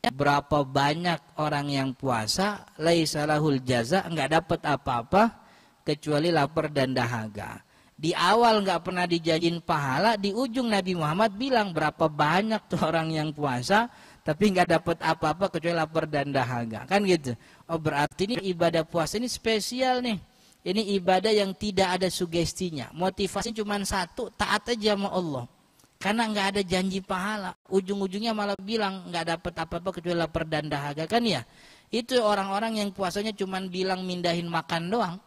Berapa banyak orang yang puasa, laisa lahul jaza, nggak dapat apa-apa kecuali lapar dan dahaga. Di awal nggak pernah dijanjin pahala, di ujung Nabi Muhammad bilang berapa banyak tuh orang yang puasa tapi nggak dapat apa-apa kecuali lapar dan dahaga. Kan gitu. Oh berarti ini ibadah puasa ini spesial nih. Ini ibadah yang tidak ada sugestinya. Motivasi cuma satu, taat aja sama Allah. Karena nggak ada janji pahala. Ujung-ujungnya malah bilang nggak dapat apa-apa kecuali lapar dan dahaga. Kan ya. Itu orang-orang yang puasanya cuma bilang mindahin makan doang.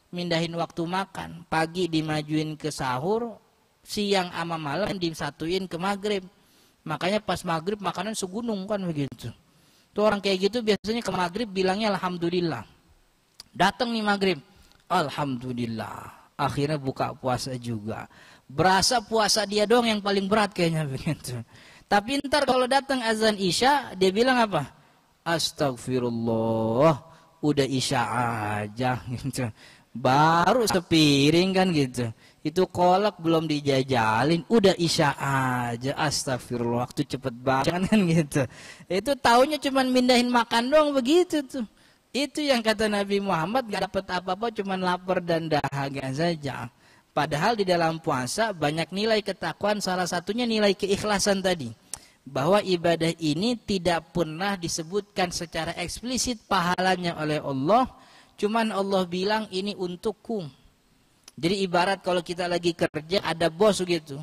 Mindahin waktu makan, pagi dimajuin ke sahur, siang sama malam disatuin ke maghrib. Makanya pas maghrib makanan segunung kan begitu. Tuh orang kayak gitu biasanya ke maghrib bilangnya alhamdulillah. Datang nih maghrib, alhamdulillah. Akhirnya buka puasa juga. Berasa puasa dia doang yang paling berat kayaknya begitu. Tapi ntar kalau datang azan isya, dia bilang apa? Astagfirullah, udah isya aja gitu. Baru sepiring kan gitu. Itu kolak belum dijajalin, udah isya aja. Astagfirullah, waktu cepet banget kan gitu. Itu taunya cuman mindahin makan doang begitu tuh. Itu yang kata Nabi Muhammad, gak dapat apa-apa cuman lapar dan dahaga saja. Padahal di dalam puasa banyak nilai ketakwaan, salah satunya nilai keikhlasan tadi. Bahwa ibadah ini tidak pernah disebutkan secara eksplisit pahalanya oleh Allah. Cuman Allah bilang ini untukku. Jadi ibarat kalau kita lagi kerja ada bos gitu.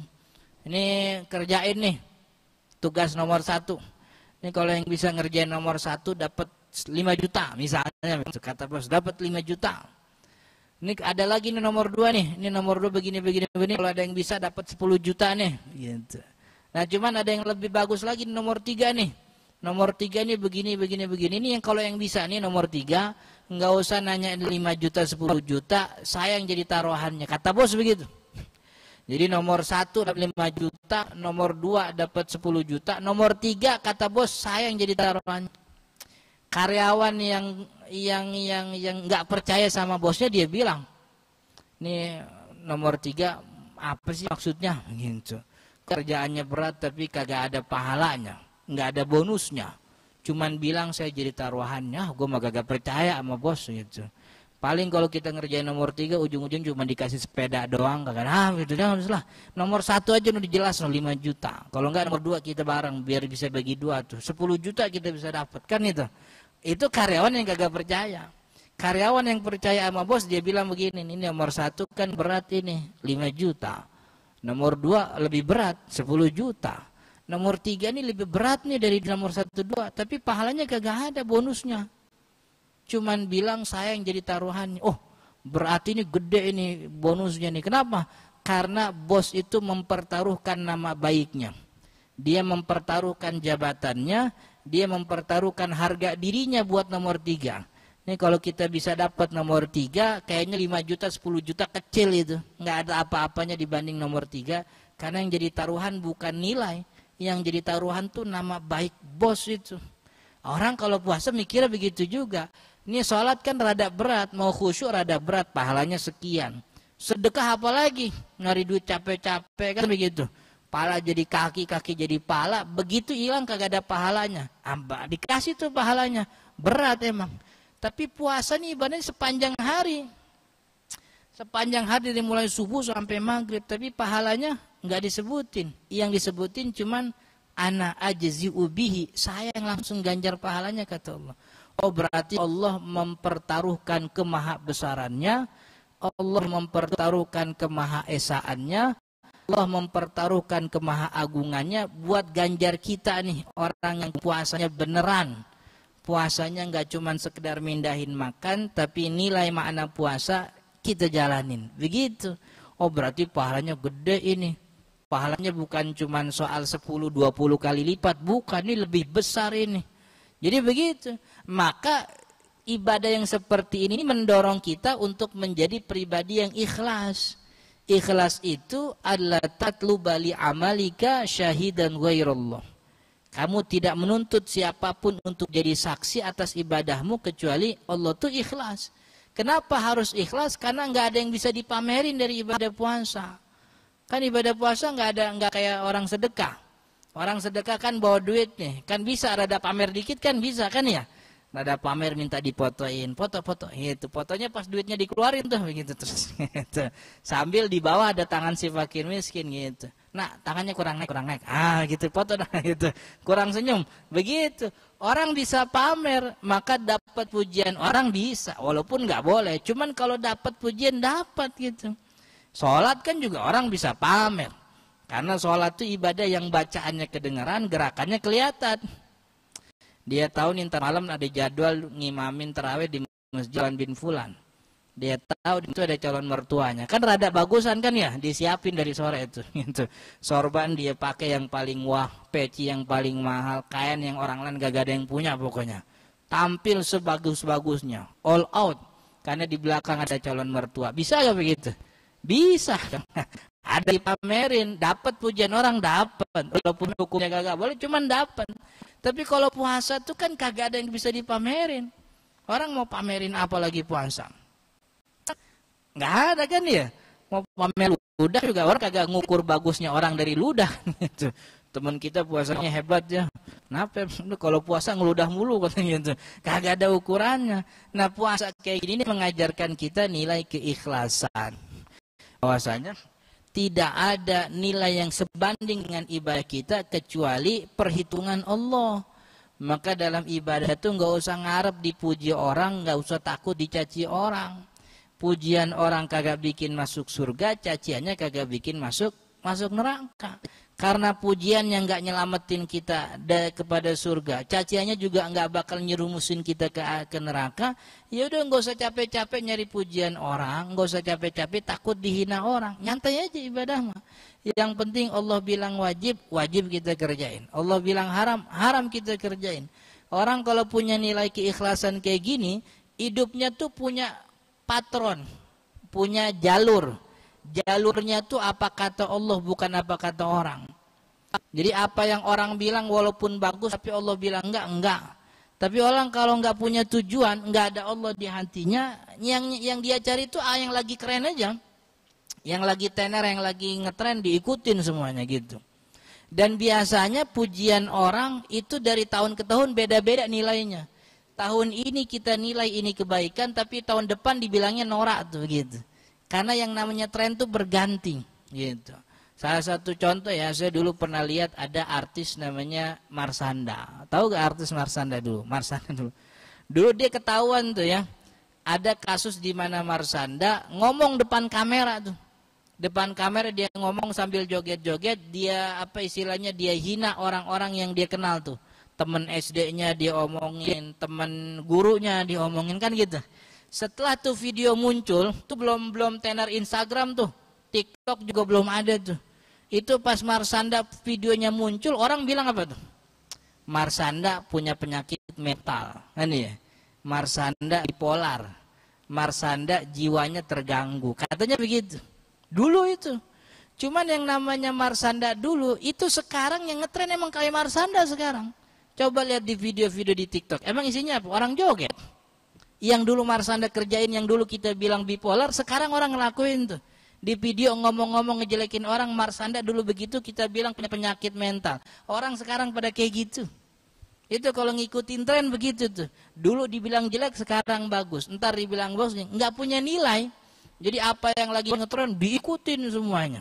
Ini kerjain nih tugas nomor 1. Ini kalau yang bisa ngerjain nomor 1 dapat 5 juta misalnya. Kata bos dapat 5 juta. Ini ada lagi nih nomor 2 nih. Ini nomor 2 begini. Kalau ada yang bisa dapat 10 juta nih. Gitu. Nah cuman ada yang lebih bagus lagi nomor 3 nih. Nomor 3 nih begini. Ini yang kalau yang bisa nih nomor 3, nggak usah nanya 5 juta 10 juta, saya yang jadi taruhannya. Kata bos begitu. Jadi nomor 1 dapat 5 juta, nomor 2 dapat 10 juta, nomor 3 kata bos saya yang jadi taruhannya. Karyawan yang nggak percaya sama bosnya dia bilang, nih nomor 3 apa sih maksudnya gitu. Kerjaannya berat tapi kagak ada pahalanya, nggak ada bonusnya. Cuman bilang saya jadi taruhannya, gue mah kagak percaya sama bos gitu. Paling kalau kita ngerjain nomor 3 ujung-ujung cuma dikasih sepeda doang, kagak gitu. Jangan lah. Nomor 1 aja udah jelas 5 juta. Kalau nggak nomor 2 kita bareng biar bisa bagi 2 tuh. 10 juta kita bisa dapat kan itu. Itu karyawan yang kagak percaya. Karyawan yang percaya sama bos dia bilang begini, ini nomor 1 kan berat ini 5 juta. Nomor 2 lebih berat 10 juta. Nomor 3 ini lebih berat nih dari nomor 1, 2. Tapi pahalanya kagak ada bonusnya. Cuman bilang saya yang jadi taruhannya. Oh berarti ini gede ini bonusnya nih. Kenapa? Karena bos itu mempertaruhkan nama baiknya. Dia mempertaruhkan jabatannya. Dia mempertaruhkan harga dirinya buat nomor 3. Ini kalau kita bisa dapat nomor 3, kayaknya 5 juta, 10 juta kecil itu. Nggak ada apa-apanya dibanding nomor 3. Karena yang jadi taruhan bukan nilai. Yang jadi taruhan tuh nama baik bos itu. Orang kalau puasa mikirnya begitu juga. Ini sholat kan rada berat, mau khusyuk rada berat, pahalanya sekian. Sedekah apa lagi? Nyari duit capek-capek kan begitu. Pala jadi kaki, kaki jadi pala, begitu hilang kagak ada pahalanya. Amba dikasih tuh pahalanya, berat emang. Tapi puasa nih ibadahnya sepanjang hari. Sepanjang hari dari mulai subuh sampai maghrib. Tapi pahalanya nggak disebutin. Yang disebutin cuman ana ajzi'u bihi. Saya yang langsung ganjar pahalanya kata Allah. Oh berarti Allah mempertaruhkan kemahabesarannya. Allah mempertaruhkan kemahaesaannya. Allah mempertaruhkan kemahaagungannya buat ganjar kita nih. Orang yang puasanya beneran. Puasanya nggak cuma sekedar mindahin makan, tapi nilai makna puasa kita jalanin. Begitu. Oh berarti pahalanya gede ini. Pahalanya bukan cuma soal 10-20 kali lipat. Bukan, ini lebih besar ini. Jadi begitu. Maka ibadah yang seperti ini mendorong kita untuk menjadi pribadi yang ikhlas. Ikhlas itu adalah tatluba li amalika syahidan ghairallah. Kamu tidak menuntut siapapun untuk jadi saksi atas ibadahmu kecuali Allah tuh ikhlas. Kenapa harus ikhlas? Karena nggak ada yang bisa dipamerin dari ibadah puasa. Kan ibadah puasa nggak kayak orang sedekah. Orang sedekah kan bawa duit nih, kan bisa rada pamer dikit kan bisa kan ya. Rada pamer minta dipotoin, foto-foto gitu. Fotonya pas duitnya dikeluarin tuh begitu terus. Gitu. Sambil di bawah ada tangan si fakir miskin gitu. Nah, tangannya kurang naik. Ah, gitu foto dah gitu. Kurang senyum. Begitu. Orang bisa pamer, maka dapat pujian orang bisa, walaupun nggak boleh. Cuman kalau dapat pujian dapat gitu. Sholat kan juga orang bisa pamer. Karena sholat itu ibadah yang bacaannya kedengaran, gerakannya kelihatan. Dia tahu nih ntar malam ada jadwal ngimamin tarawih di Masjid bin Fulan. Dia tahu itu ada calon mertuanya. Kan rada bagusan kan ya, disiapin dari sore itu. Gitu. Sorban dia pakai yang paling wah, peci yang paling mahal, kain yang orang lain gak ada yang punya pokoknya. Tampil sebagus-bagusnya, all out. Karena di belakang ada calon mertua. Bisa gak begitu? Bisa. Ada dipamerin, dapat pujian orang dapat. Walaupun hukumnya kagak boleh, cuman dapat. Tapi kalau puasa tuh kan kagak ada yang bisa dipamerin. Orang mau pamerin apa lagi puasa? Nggak ada kan ya. Mau pamer ludah juga orang kagak ngukur bagusnya orang dari ludah. Teman kita puasanya hebat ya. Kenapa? Kalau puasa ngeludah mulu katanya gitu. Kagak ada ukurannya. Nah puasa kayak gini mengajarkan kita nilai keikhlasan. Bahwasanya tidak ada nilai yang sebanding dengan ibadah kita kecuali perhitungan Allah. Maka dalam ibadah itu nggak usah ngarep dipuji orang, nggak usah takut dicaci orang. Pujian orang kagak bikin masuk surga, caciannya kagak bikin masuk neraka. Karena pujian yang nggak nyelamatin kita kepada surga, caciannya juga nggak bakal nyerumusin kita ke neraka. Ya udah, nggak usah capek-capek nyari pujian orang, nggak usah capek-capek takut dihina orang. Nyantai aja ibadah mah. Yang penting Allah bilang wajib, wajib kita kerjain. Allah bilang haram, haram kita kerjain. Orang kalau punya nilai keikhlasan kayak gini, hidupnya tuh punya patron, punya jalur. Jalurnya tuh apa kata Allah, bukan apa kata orang. Jadi apa yang orang bilang walaupun bagus, tapi Allah bilang enggak. Tapi orang kalau enggak punya tujuan, enggak ada Allah di hatinya, yang dia cari itu yang lagi keren aja, yang lagi tenar, yang lagi ngetren diikutin semuanya gitu. Dan biasanya pujian orang itu dari tahun ke tahun beda-beda nilainya. Tahun ini kita nilai ini kebaikan, tapi tahun depan dibilangnya norak tuh gitu. Karena yang namanya tren tuh berganti gitu. Salah satu contoh ya, saya dulu pernah lihat ada artis namanya Marshanda. Tahu gak artis Marshanda dulu? Marshanda dulu. Dulu dia ketahuan tuh ya. Ada kasus di mana Marshanda ngomong depan kamera tuh. Depan kamera dia ngomong sambil joget-joget, dia apa istilahnya, dia hina orang-orang yang dia kenal tuh. Temen SD-nya dia omongin, temen gurunya dia omongin, kan gitu. Setelah tuh video muncul, tuh belum tenar Instagram tuh, TikTok juga belum ada tuh. Itu pas Marshanda videonya muncul, orang bilang apa tuh? Marshanda punya penyakit mental, kan ya? Marshanda bipolar, Marshanda jiwanya terganggu, katanya begitu. Dulu itu. Cuman yang namanya Marshanda dulu, itu sekarang yang ngetren emang kayak Marshanda sekarang. Coba lihat di video-video di TikTok, emang isinya apa? Orang joget. Yang dulu Marshanda kerjain, yang dulu kita bilang bipolar, sekarang orang ngelakuin tuh. Di video ngomong-ngomong ngejelekin orang, Marshanda dulu begitu, kita bilang punya penyakit mental. Orang sekarang pada kayak gitu. Itu kalau ngikutin tren begitu tuh. Dulu dibilang jelek, sekarang bagus. Ntar dibilang bagus, nggak punya nilai. Jadi apa yang lagi ngetren diikutin semuanya.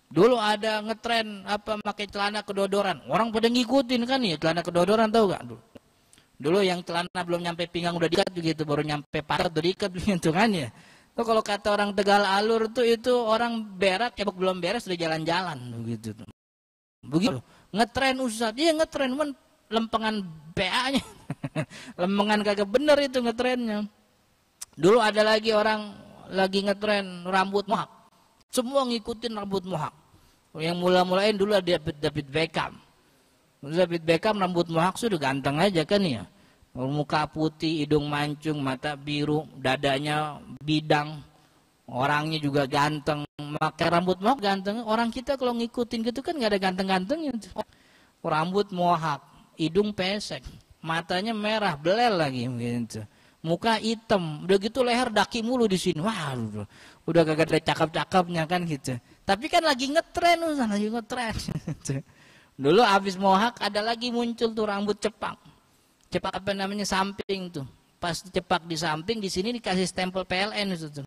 Dulu ada ngetren apa pakai celana kedodoran, orang pada ngikutin kan ya, celana kedodoran, tahu gak dulu? Dulu yang celana belum nyampe pinggang udah diikat begitu, baru nyampe parat udah diikat begitu kan ya. Tuh kalau kata orang Tegal Alur tuh itu orang berak, cebok belum beres udah jalan-jalan begitu tuh. Begitu. Ngetren Ustaz, iya ngetren, cuman lempengan PA-nya. Lempengan kagak bener itu ngetrennya. Dulu ada lagi orang lagi ngetren rambut mohak. Semua ngikutin rambut mohak. Yang mula-mulain dulu ada David Beckham. David Beckham rambut mohak sudah ganteng aja kan ya. Muka putih, hidung mancung, mata biru, dadanya bidang. Orangnya juga ganteng. Maka rambut mohak ganteng. Orang kita kalau ngikutin gitu kan gak ada ganteng-gantengnya. Rambut mohak, hidung pesek, matanya merah, belel lagi gitu. Muka hitam, udah gitu leher daki mulu di sini. Wah, udah kagak ada cakep-cakepnya kan gitu. Tapi kan lagi ngetren, lagi ngetren. Dulu abis mohak ada lagi muncul tuh rambut cepak. Cepak apa namanya, samping tuh. Pas cepak di samping, di sini dikasih stempel PLN itu tuh.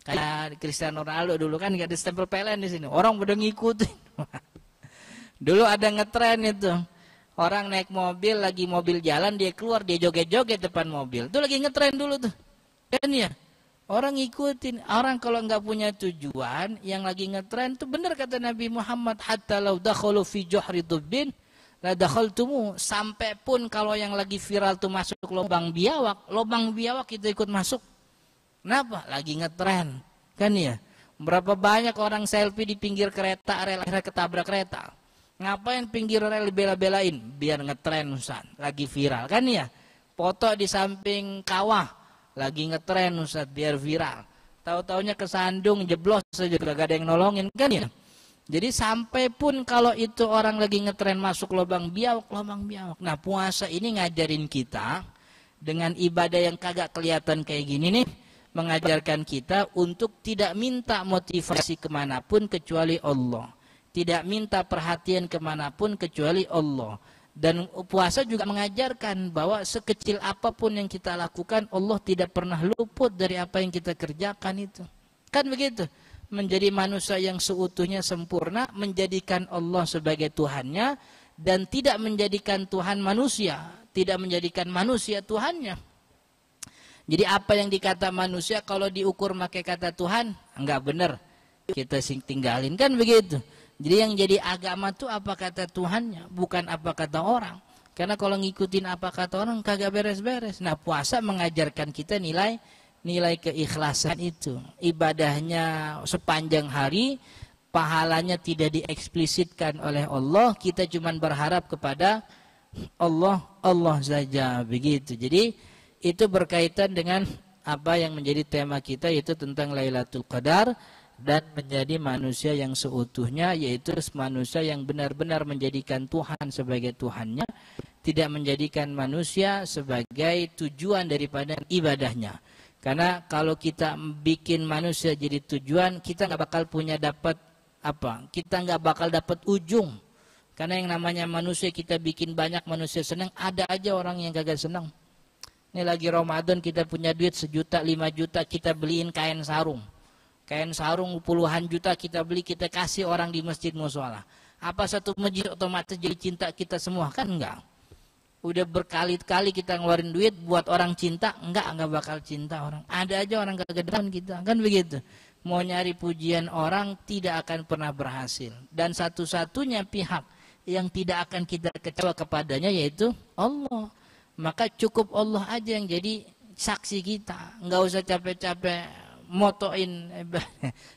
Kayak Cristiano Ronaldo dulu kan gak ada stempel PLN di sini. Orang udah ngikutin. Dulu ada ngetren itu. Orang naik mobil, lagi mobil jalan, dia keluar, dia joget-joget depan mobil. Itu lagi ngetren dulu tuh. Kan ya? Orang ngikutin. Orang kalau nggak punya tujuan, yang lagi ngetren, itu benar kata Nabi Muhammad, hatta law dakhalu fi juhri dubbin la dakhaltumu. Sampai pun kalau yang lagi viral tuh masuk lubang biawak kita ikut masuk. Kenapa? Lagi ngetren. Kan ya? Berapa banyak orang selfie di pinggir kereta, rel ketabrak kereta. Ngapain pinggir rel bela-belain? Biar ngetren Ustaz, lagi viral kan ya. Foto di samping kawah, lagi ngetren Ustaz, biar viral. Tahu-taunya kesandung, jeblos saja, gak ada yang nolongin kan ya. Jadi sampai pun kalau itu orang lagi ngetren masuk lubang biawak. Nah puasa ini ngajarin kita dengan ibadah yang kagak kelihatan kayak gini nih, mengajarkan kita untuk tidak minta motivasi kemanapun kecuali Allah. Tidak minta perhatian kemanapun kecuali Allah. Dan puasa juga mengajarkan bahwa sekecil apapun yang kita lakukan, Allah tidak pernah luput dari apa yang kita kerjakan itu. Kan begitu. Menjadi manusia yang seutuhnya sempurna, menjadikan Allah sebagai Tuhannya, dan tidak menjadikan Tuhan manusia. Tidak menjadikan manusia Tuhannya. Jadi apa yang dikata manusia kalau diukur pakai kata Tuhan, enggak benar. Kita tinggalin kan begitu. Jadi yang jadi agama tuh apa kata Tuhannya, bukan apa kata orang. Karena kalau ngikutin apa kata orang kagak beres-beres. Nah, puasa mengajarkan kita nilai keikhlasan itu. Ibadahnya sepanjang hari, pahalanya tidak dieksplisitkan oleh Allah, kita cuma berharap kepada Allah saja, begitu. Jadi itu berkaitan dengan apa yang menjadi tema kita, yaitu tentang Lailatul Qadar dan menjadi manusia yang seutuhnya, yaitu manusia yang benar-benar menjadikan Tuhan sebagai Tuhannya, tidak menjadikan manusia sebagai tujuan daripada ibadahnya. Karena kalau kita bikin manusia jadi tujuan, kita nggak bakal dapat apa? Kita nggak bakal dapat ujung. Karena yang namanya manusia, kita bikin banyak manusia senang, ada aja orang yang kagak senang. Ini lagi Ramadan, kita punya duit 1 juta, 5 juta, kita beliin kain sarung. Kain sarung puluhan juta kita beli, kita kasih orang di masjid mushola. Apa satu masjid otomatis jadi cinta kita semua? Kan enggak. Udah berkali-kali kita ngeluarin duit buat orang cinta, enggak bakal cinta orang. Ada aja orang kagak depan kita, kan begitu. Mau nyari pujian orang tidak akan pernah berhasil. Dan satu-satunya pihak yang tidak akan kita kecewa kepadanya yaitu Allah. Maka cukup Allah aja yang jadi saksi kita. Enggak usah capek-capek motoin,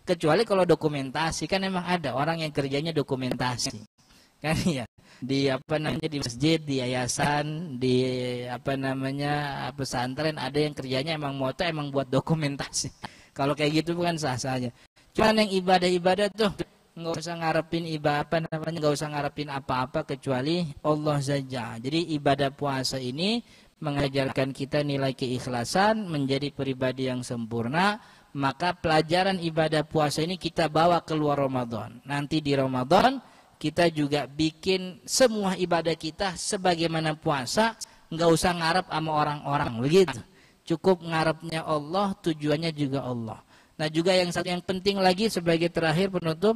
kecuali kalau dokumentasi. Kan emang ada orang yang kerjanya dokumentasi, kan ya, di apa namanya, di masjid, di yayasan, di apa namanya pesantren, ada yang kerjanya emang moto, emang buat dokumentasi. Kalau kayak gitu bukan sah saja. Cuman yang ibadah-ibadah tuh nggak usah ngarepin nggak usah ngarepin apa-apa kecuali Allah saja. Jadi ibadah puasa ini mengajarkan kita nilai keikhlasan, menjadi pribadi yang sempurna. Maka pelajaran ibadah puasa ini kita bawa keluar Ramadan. Nanti di Ramadan kita juga bikin semua ibadah kita sebagaimana puasa, nggak usah ngarep sama orang-orang, begitu. Cukup ngarepnya Allah, tujuannya juga Allah. Nah, juga yang penting lagi sebagai terakhir penutup,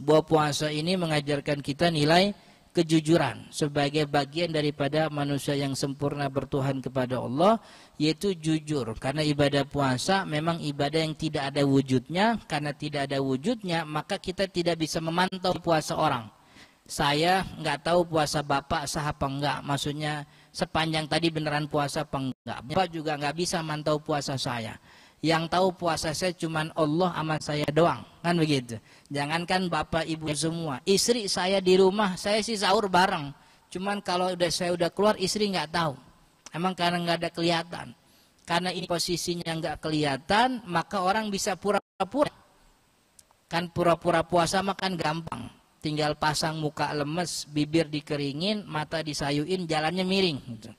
bahwa puasa ini mengajarkan kita nilai kejujuran sebagai bagian daripada manusia yang sempurna bertuhan kepada Allah, yaitu jujur. Karena ibadah puasa memang ibadah yang tidak ada wujudnya. Karena tidak ada wujudnya, maka kita tidak bisa memantau puasa orang. Saya nggak tahu puasa bapak sah apa enggak, maksudnya sepanjang tadi beneran puasa apa enggak. Bapak juga nggak bisa mantau puasa saya. Yang tahu puasa saya cuman Allah sama saya doang, kan begitu. Jangankan bapak ibu semua, istri saya di rumah, saya sih sahur bareng. Cuman kalau saya udah keluar, istri nggak tahu. Emang karena nggak ada kelihatan. Karena ini posisinya nggak kelihatan, maka orang bisa pura-pura. Kan pura-pura puasa makan gampang. Tinggal pasang muka lemes, bibir dikeringin, mata disayuin, jalannya miring. Gitu.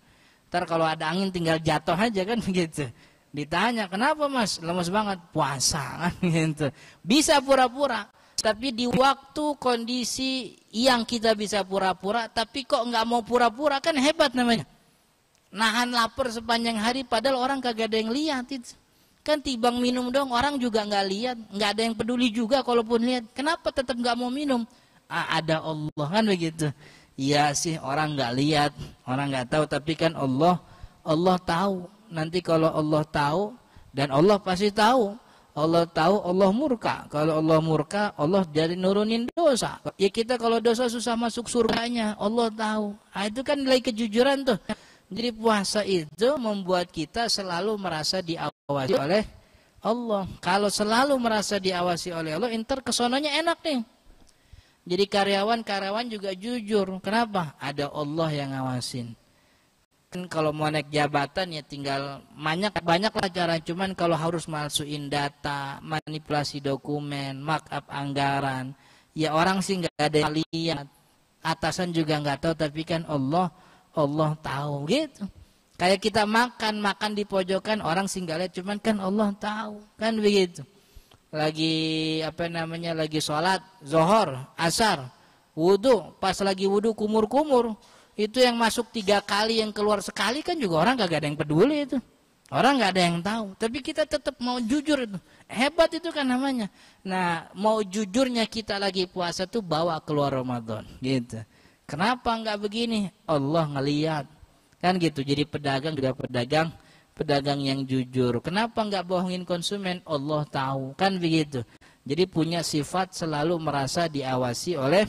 Ntar kalau ada angin tinggal jatuh aja, kan begitu. Ditanya, kenapa mas? Lemes banget. Puasa, kan gitu. Bisa pura-pura. Tapi di waktu kondisi yang kita bisa pura-pura, tapi kok nggak mau pura-pura, kan hebat namanya. Nahan lapar sepanjang hari, padahal orang kagak ada yang lihat itu. Kan tibang minum dong, orang juga nggak lihat. Nggak ada yang peduli juga kalaupun lihat. Kenapa tetap nggak mau minum? Ada Allah, kan begitu. Iya sih, orang nggak lihat, orang nggak tahu, tapi kan Allah tahu. Nanti kalau Allah tahu, dan Allah pasti tahu, Allah tahu, Allah murka. Kalau Allah murka, Allah jadi nurunin dosa. Ya kita kalau dosa susah masuk surganya, Allah tahu. Nah, itu kan nilai kejujuran tuh. Jadi puasa itu membuat kita selalu merasa diawasi oleh Allah. Kalau selalu merasa diawasi oleh Allah, ntar kesononya enak nih. Jadi karyawan juga jujur. Kenapa? Ada Allah yang ngawasin. Kan kalau mau naik jabatan ya tinggal banyak lah cara. Cuman kalau harus masukin data, manipulasi dokumen, markup anggaran, ya orang sih nggak ada yang lihat, atasan juga nggak tahu, tapi kan Allah tahu gitu. Kayak kita makan di pojokan, orang sih nggak lihat, cuman kan Allah tahu, kan begitu. Lagi lagi sholat zohor, asar, wudu, pas lagi wudu kumur-kumur. Itu yang masuk 3 kali, yang keluar sekali, kan juga orang gak ada yang peduli itu. Orang gak ada yang tahu. Tapi kita tetap mau jujur itu. Hebat itu kan namanya. Nah, mau jujurnya kita lagi puasa tuh bawa keluar Ramadan. Gitu. Kenapa gak begini? Allah ngelihat. Kan gitu. Jadi pedagang juga pedagang yang jujur. Kenapa gak bohongin konsumen? Allah tahu. Kan begitu. Jadi punya sifat selalu merasa diawasi oleh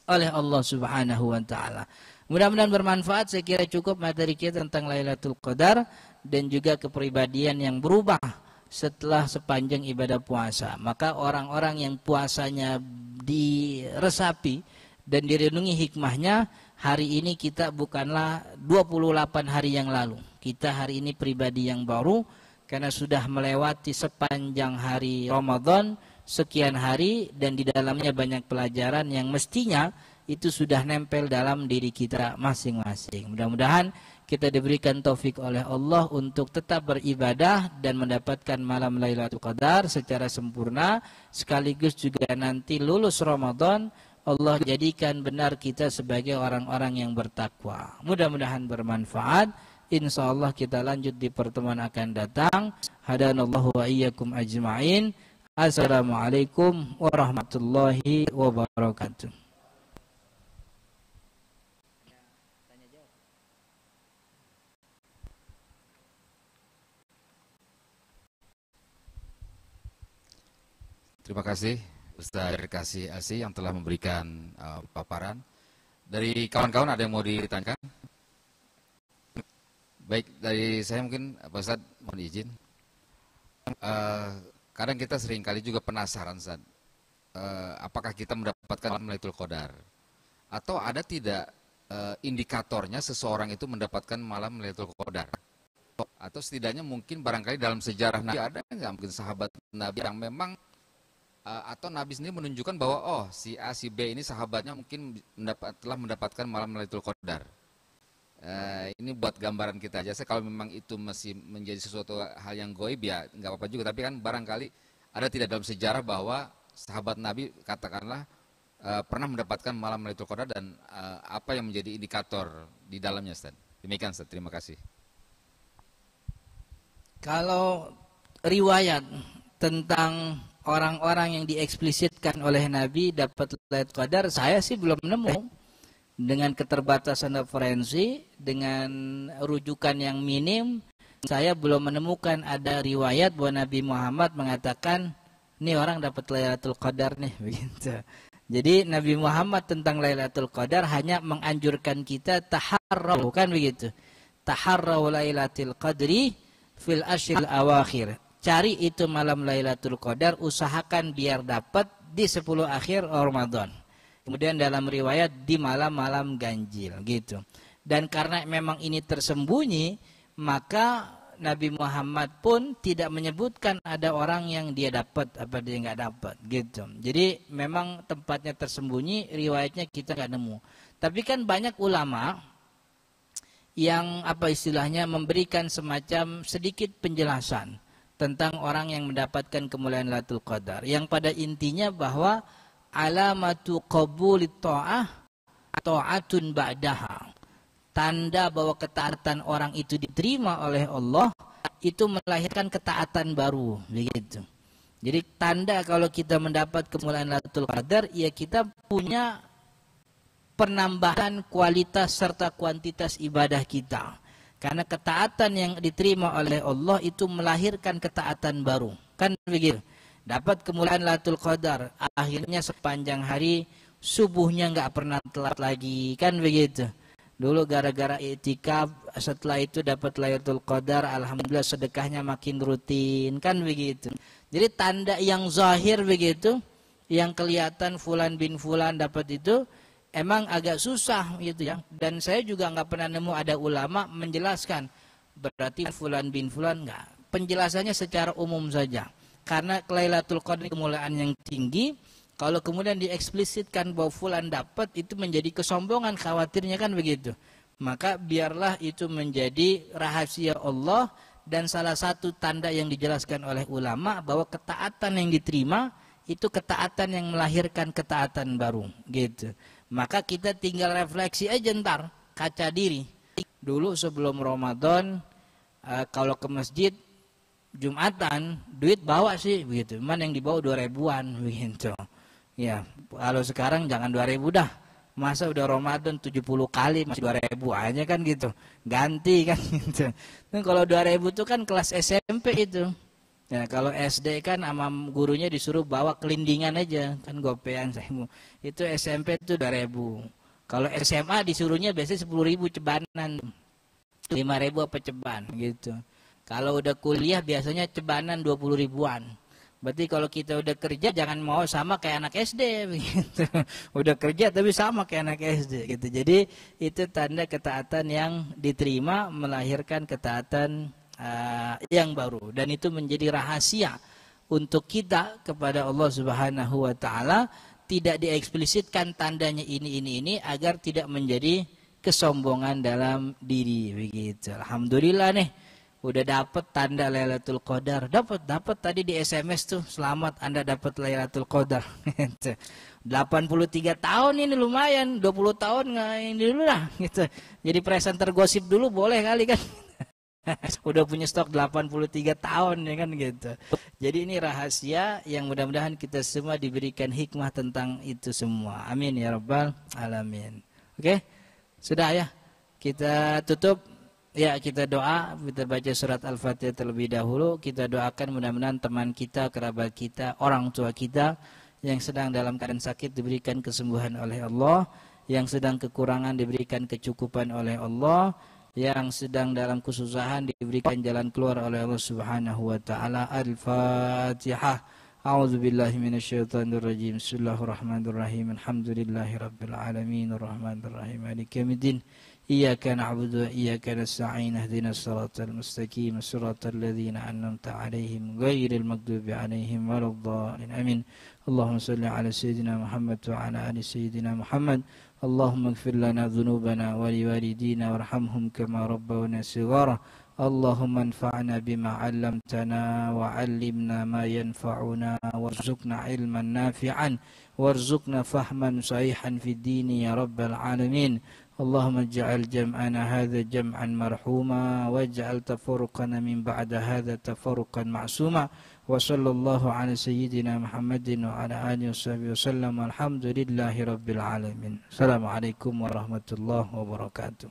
Allah Subhanahu wa taala. Mudah-mudahan bermanfaat. Saya kira cukup materi kita tentang Lailatul Qadar dan juga kepribadian yang berubah setelah sepanjang ibadah puasa. Maka orang-orang yang puasanya diresapi dan direnungi hikmahnya, hari ini kita bukanlah 28 hari yang lalu. Kita hari ini pribadi yang baru karena sudah melewati sepanjang hari Ramadan sekian hari, dan di dalamnya banyak pelajaran yang mestinya itu sudah nempel dalam diri kita masing-masing. Mudah-mudahan kita diberikan taufik oleh Allah untuk tetap beribadah dan mendapatkan malam Lailatul Qadar secara sempurna, sekaligus juga nanti lulus Ramadan Allah jadikan benar kita sebagai orang-orang yang bertakwa. Mudah-mudahan bermanfaat. Insyaallah kita lanjut di pertemuan akan datang. Hadanallahu wa iyyakum ajma'in. Assalamualaikum warahmatullahi wabarakatuh. Terima kasih Ustaz Kasih Asi yang telah memberikan paparan. Dari kawan-kawan ada yang mau ditanyakan? Baik, dari saya mungkin Pak Ustaz mohon izin. Kadang kita sering kali juga penasaran Ustaz, apakah kita mendapatkan malam Lailatul Qadar, atau ada tidak indikatornya seseorang itu mendapatkan malam Lailatul Qadar, atau setidaknya mungkin barangkali dalam sejarah Nabi ada nggak mungkin sahabat Nabi yang memang atau Nabi sendiri menunjukkan bahwa oh si A si B ini sahabatnya mungkin telah mendapatkan malam Lailatul Qadar. Ini buat gambaran kita aja. Kalau memang itu masih menjadi sesuatu hal yang goib ya nggak apa-apa juga. Tapi kan barangkali ada tidak dalam sejarah bahwa sahabat Nabi katakanlah pernah mendapatkan malam Lailatul Qadar, dan apa yang menjadi indikator di dalamnya Ustaz. Demikian Ustaz, terima kasih. Kalau Riwayat tentang orang-orang yang dieksplisitkan oleh Nabi dapat Lailatul Qadar, saya sih belum nemu. Dengan keterbatasan referensi, dengan rujukan yang minim, saya belum menemukan ada riwayat bahwa Nabi Muhammad mengatakan, ini orang dapat Lailatul Qadar nih, begitu. Jadi Nabi Muhammad tentang Lailatul Qadar hanya menganjurkan kita taharraw, kan begitu. Taharraw Lailatul Qadri fil ashril awakhir. Cari itu malam Lailatul Qadar, usahakan biar dapat di 10 akhir Ramadan. Kemudian dalam riwayat di malam-malam ganjil gitu. Dan karena memang ini tersembunyi, maka Nabi Muhammad pun tidak menyebutkan ada orang yang dia dapat apa dia nggak dapat gitu. Jadi memang tempatnya tersembunyi, riwayatnya kita nggak nemu. Tapi kan banyak ulama yang apa istilahnya memberikan semacam sedikit penjelasan tentang orang yang mendapatkan kemuliaan Lailatul Qadar, yang pada intinya bahwa alamatu qabulit ta'ah ta'atun ba'daha. Tanda bahwa ketaatan orang itu diterima oleh Allah itu melahirkan ketaatan baru, begitu. Jadi tanda kalau kita mendapat kemuliaan Lailatul Qadar, ya kita punya penambahan kualitas serta kuantitas ibadah kita. Karena ketaatan yang diterima oleh Allah itu melahirkan ketaatan baru, kan begitu. Dapat kemuliaan Lailatul Qadar, akhirnya sepanjang hari subuhnya nggak pernah telat lagi, kan begitu. Dulu gara-gara i'tikaf, setelah itu dapat Lailatul Qadar, alhamdulillah sedekahnya makin rutin, kan begitu. Jadi tanda yang zahir begitu, yang kelihatan fulan bin fulan dapat itu, emang agak susah gitu ya. Dan saya juga nggak pernah nemu ada ulama menjelaskan berarti fulan bin fulan, nggak. Penjelasannya secara umum saja. Karena Lailatul Qadar kemuliaan yang tinggi, kalau kemudian dieksplisitkan bahwa fulan dapat, itu menjadi kesombongan, khawatirnya kan begitu. Maka biarlah itu menjadi rahasia Allah, dan salah satu tanda yang dijelaskan oleh ulama bahwa ketaatan yang diterima itu ketaatan yang melahirkan ketaatan baru, gitu. Maka kita tinggal refleksi aja ntar, kaca diri. Dulu sebelum Ramadan, kalau ke masjid Jumatan, duit bawa sih begitu. Cuman yang dibawa 2.000-an begitu. Ya, kalau sekarang jangan 2.000 dah. Masa udah Ramadan 70 kali masih 2.000 aja kan gitu. Ganti kan gitu. Dan kalau 2.000 itu kan kelas SMP itu. Ya, kalau SD kan sama gurunya disuruh bawa kelindingan aja, kan gopean saya. Itu SMP itu 2.000. Kalau SMA disuruhnya biasanya 10.000 cebanan. 5.000 apa ceban gitu. Kalau udah kuliah biasanya cebanan 20 ribuan. Berarti kalau kita udah kerja jangan mau sama kayak anak SD begitu. Udah kerja tapi sama kayak anak SD gitu. Jadi itu tanda ketaatan yang diterima melahirkan ketaatan yang baru, dan itu menjadi rahasia untuk kita kepada Allah Subhanahu wa taala, tidak dieksplisitkan tandanya ini agar tidak menjadi kesombongan dalam diri begitu. Alhamdulillah nih udah dapat tanda Lailatul Qadar. Dapat tadi di SMS tuh, selamat Anda dapat Lailatul Qadar. 83 tahun ini lumayan, 20 tahun nggak ini dulu lah gitu. Jadi presenter gosip dulu boleh kali kan. Udah punya stok 83 tahun ya kan gitu. Jadi ini rahasia yang mudah-mudahan kita semua diberikan hikmah tentang itu semua. Amin ya rabbal alamin. Oke? Sudah ya. Kita tutup. Ya, kita doa, kita baca surat Al-Fatihah terlebih dahulu. Kita doakan mudah-mudahan teman kita, kerabat kita, orang tua kita yang sedang dalam keadaan sakit diberikan kesembuhan oleh Allah, yang sedang kekurangan diberikan kecukupan oleh Allah, yang sedang dalam kesusahan diberikan jalan keluar oleh Allah Subhanahu wa taala. Al-Fatihah. A'udzu billahi minasyaitonir rajim. Bismillahirrahmanirrahim. Alhamdulillahirabbil alamin arrahmanir rahim maliki yaumiddin. Iyyaka na'budu wa iyyaka nasta'in. Ihdinas siratal mustaqim. Siratal ladzina an'amta 'alaihim ghairil maghdubi 'alaihim waladdallin. Amin. Allahumma shalli 'ala sayyidina Muhammad wa 'ala ali sayyidina Muhammad. Allahumma ighfir lana dhunubana wa liwalidina warhamhum kama rabbawna shighara. Allahumma anfa'na bima 'allamtana wa 'allimna ma yanfa'una warzuqna 'ilman nafi'an warzuqna fahman sahihan fid dini ya rabbal alamin. Allahumma ij'al jam'ana hadha jam'an marhuma waj'al tafarruqana min ba'da hadha tafarruqan ma'suma. Wa sallallahu ala sayyidina Muhammadin wa ala alihi wasallam. Alhamdulillahi rabbil alamin. Assalamualaikum warahmatullahi wabarakatuh.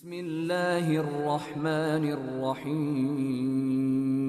بسم الله الرحمن الرحيم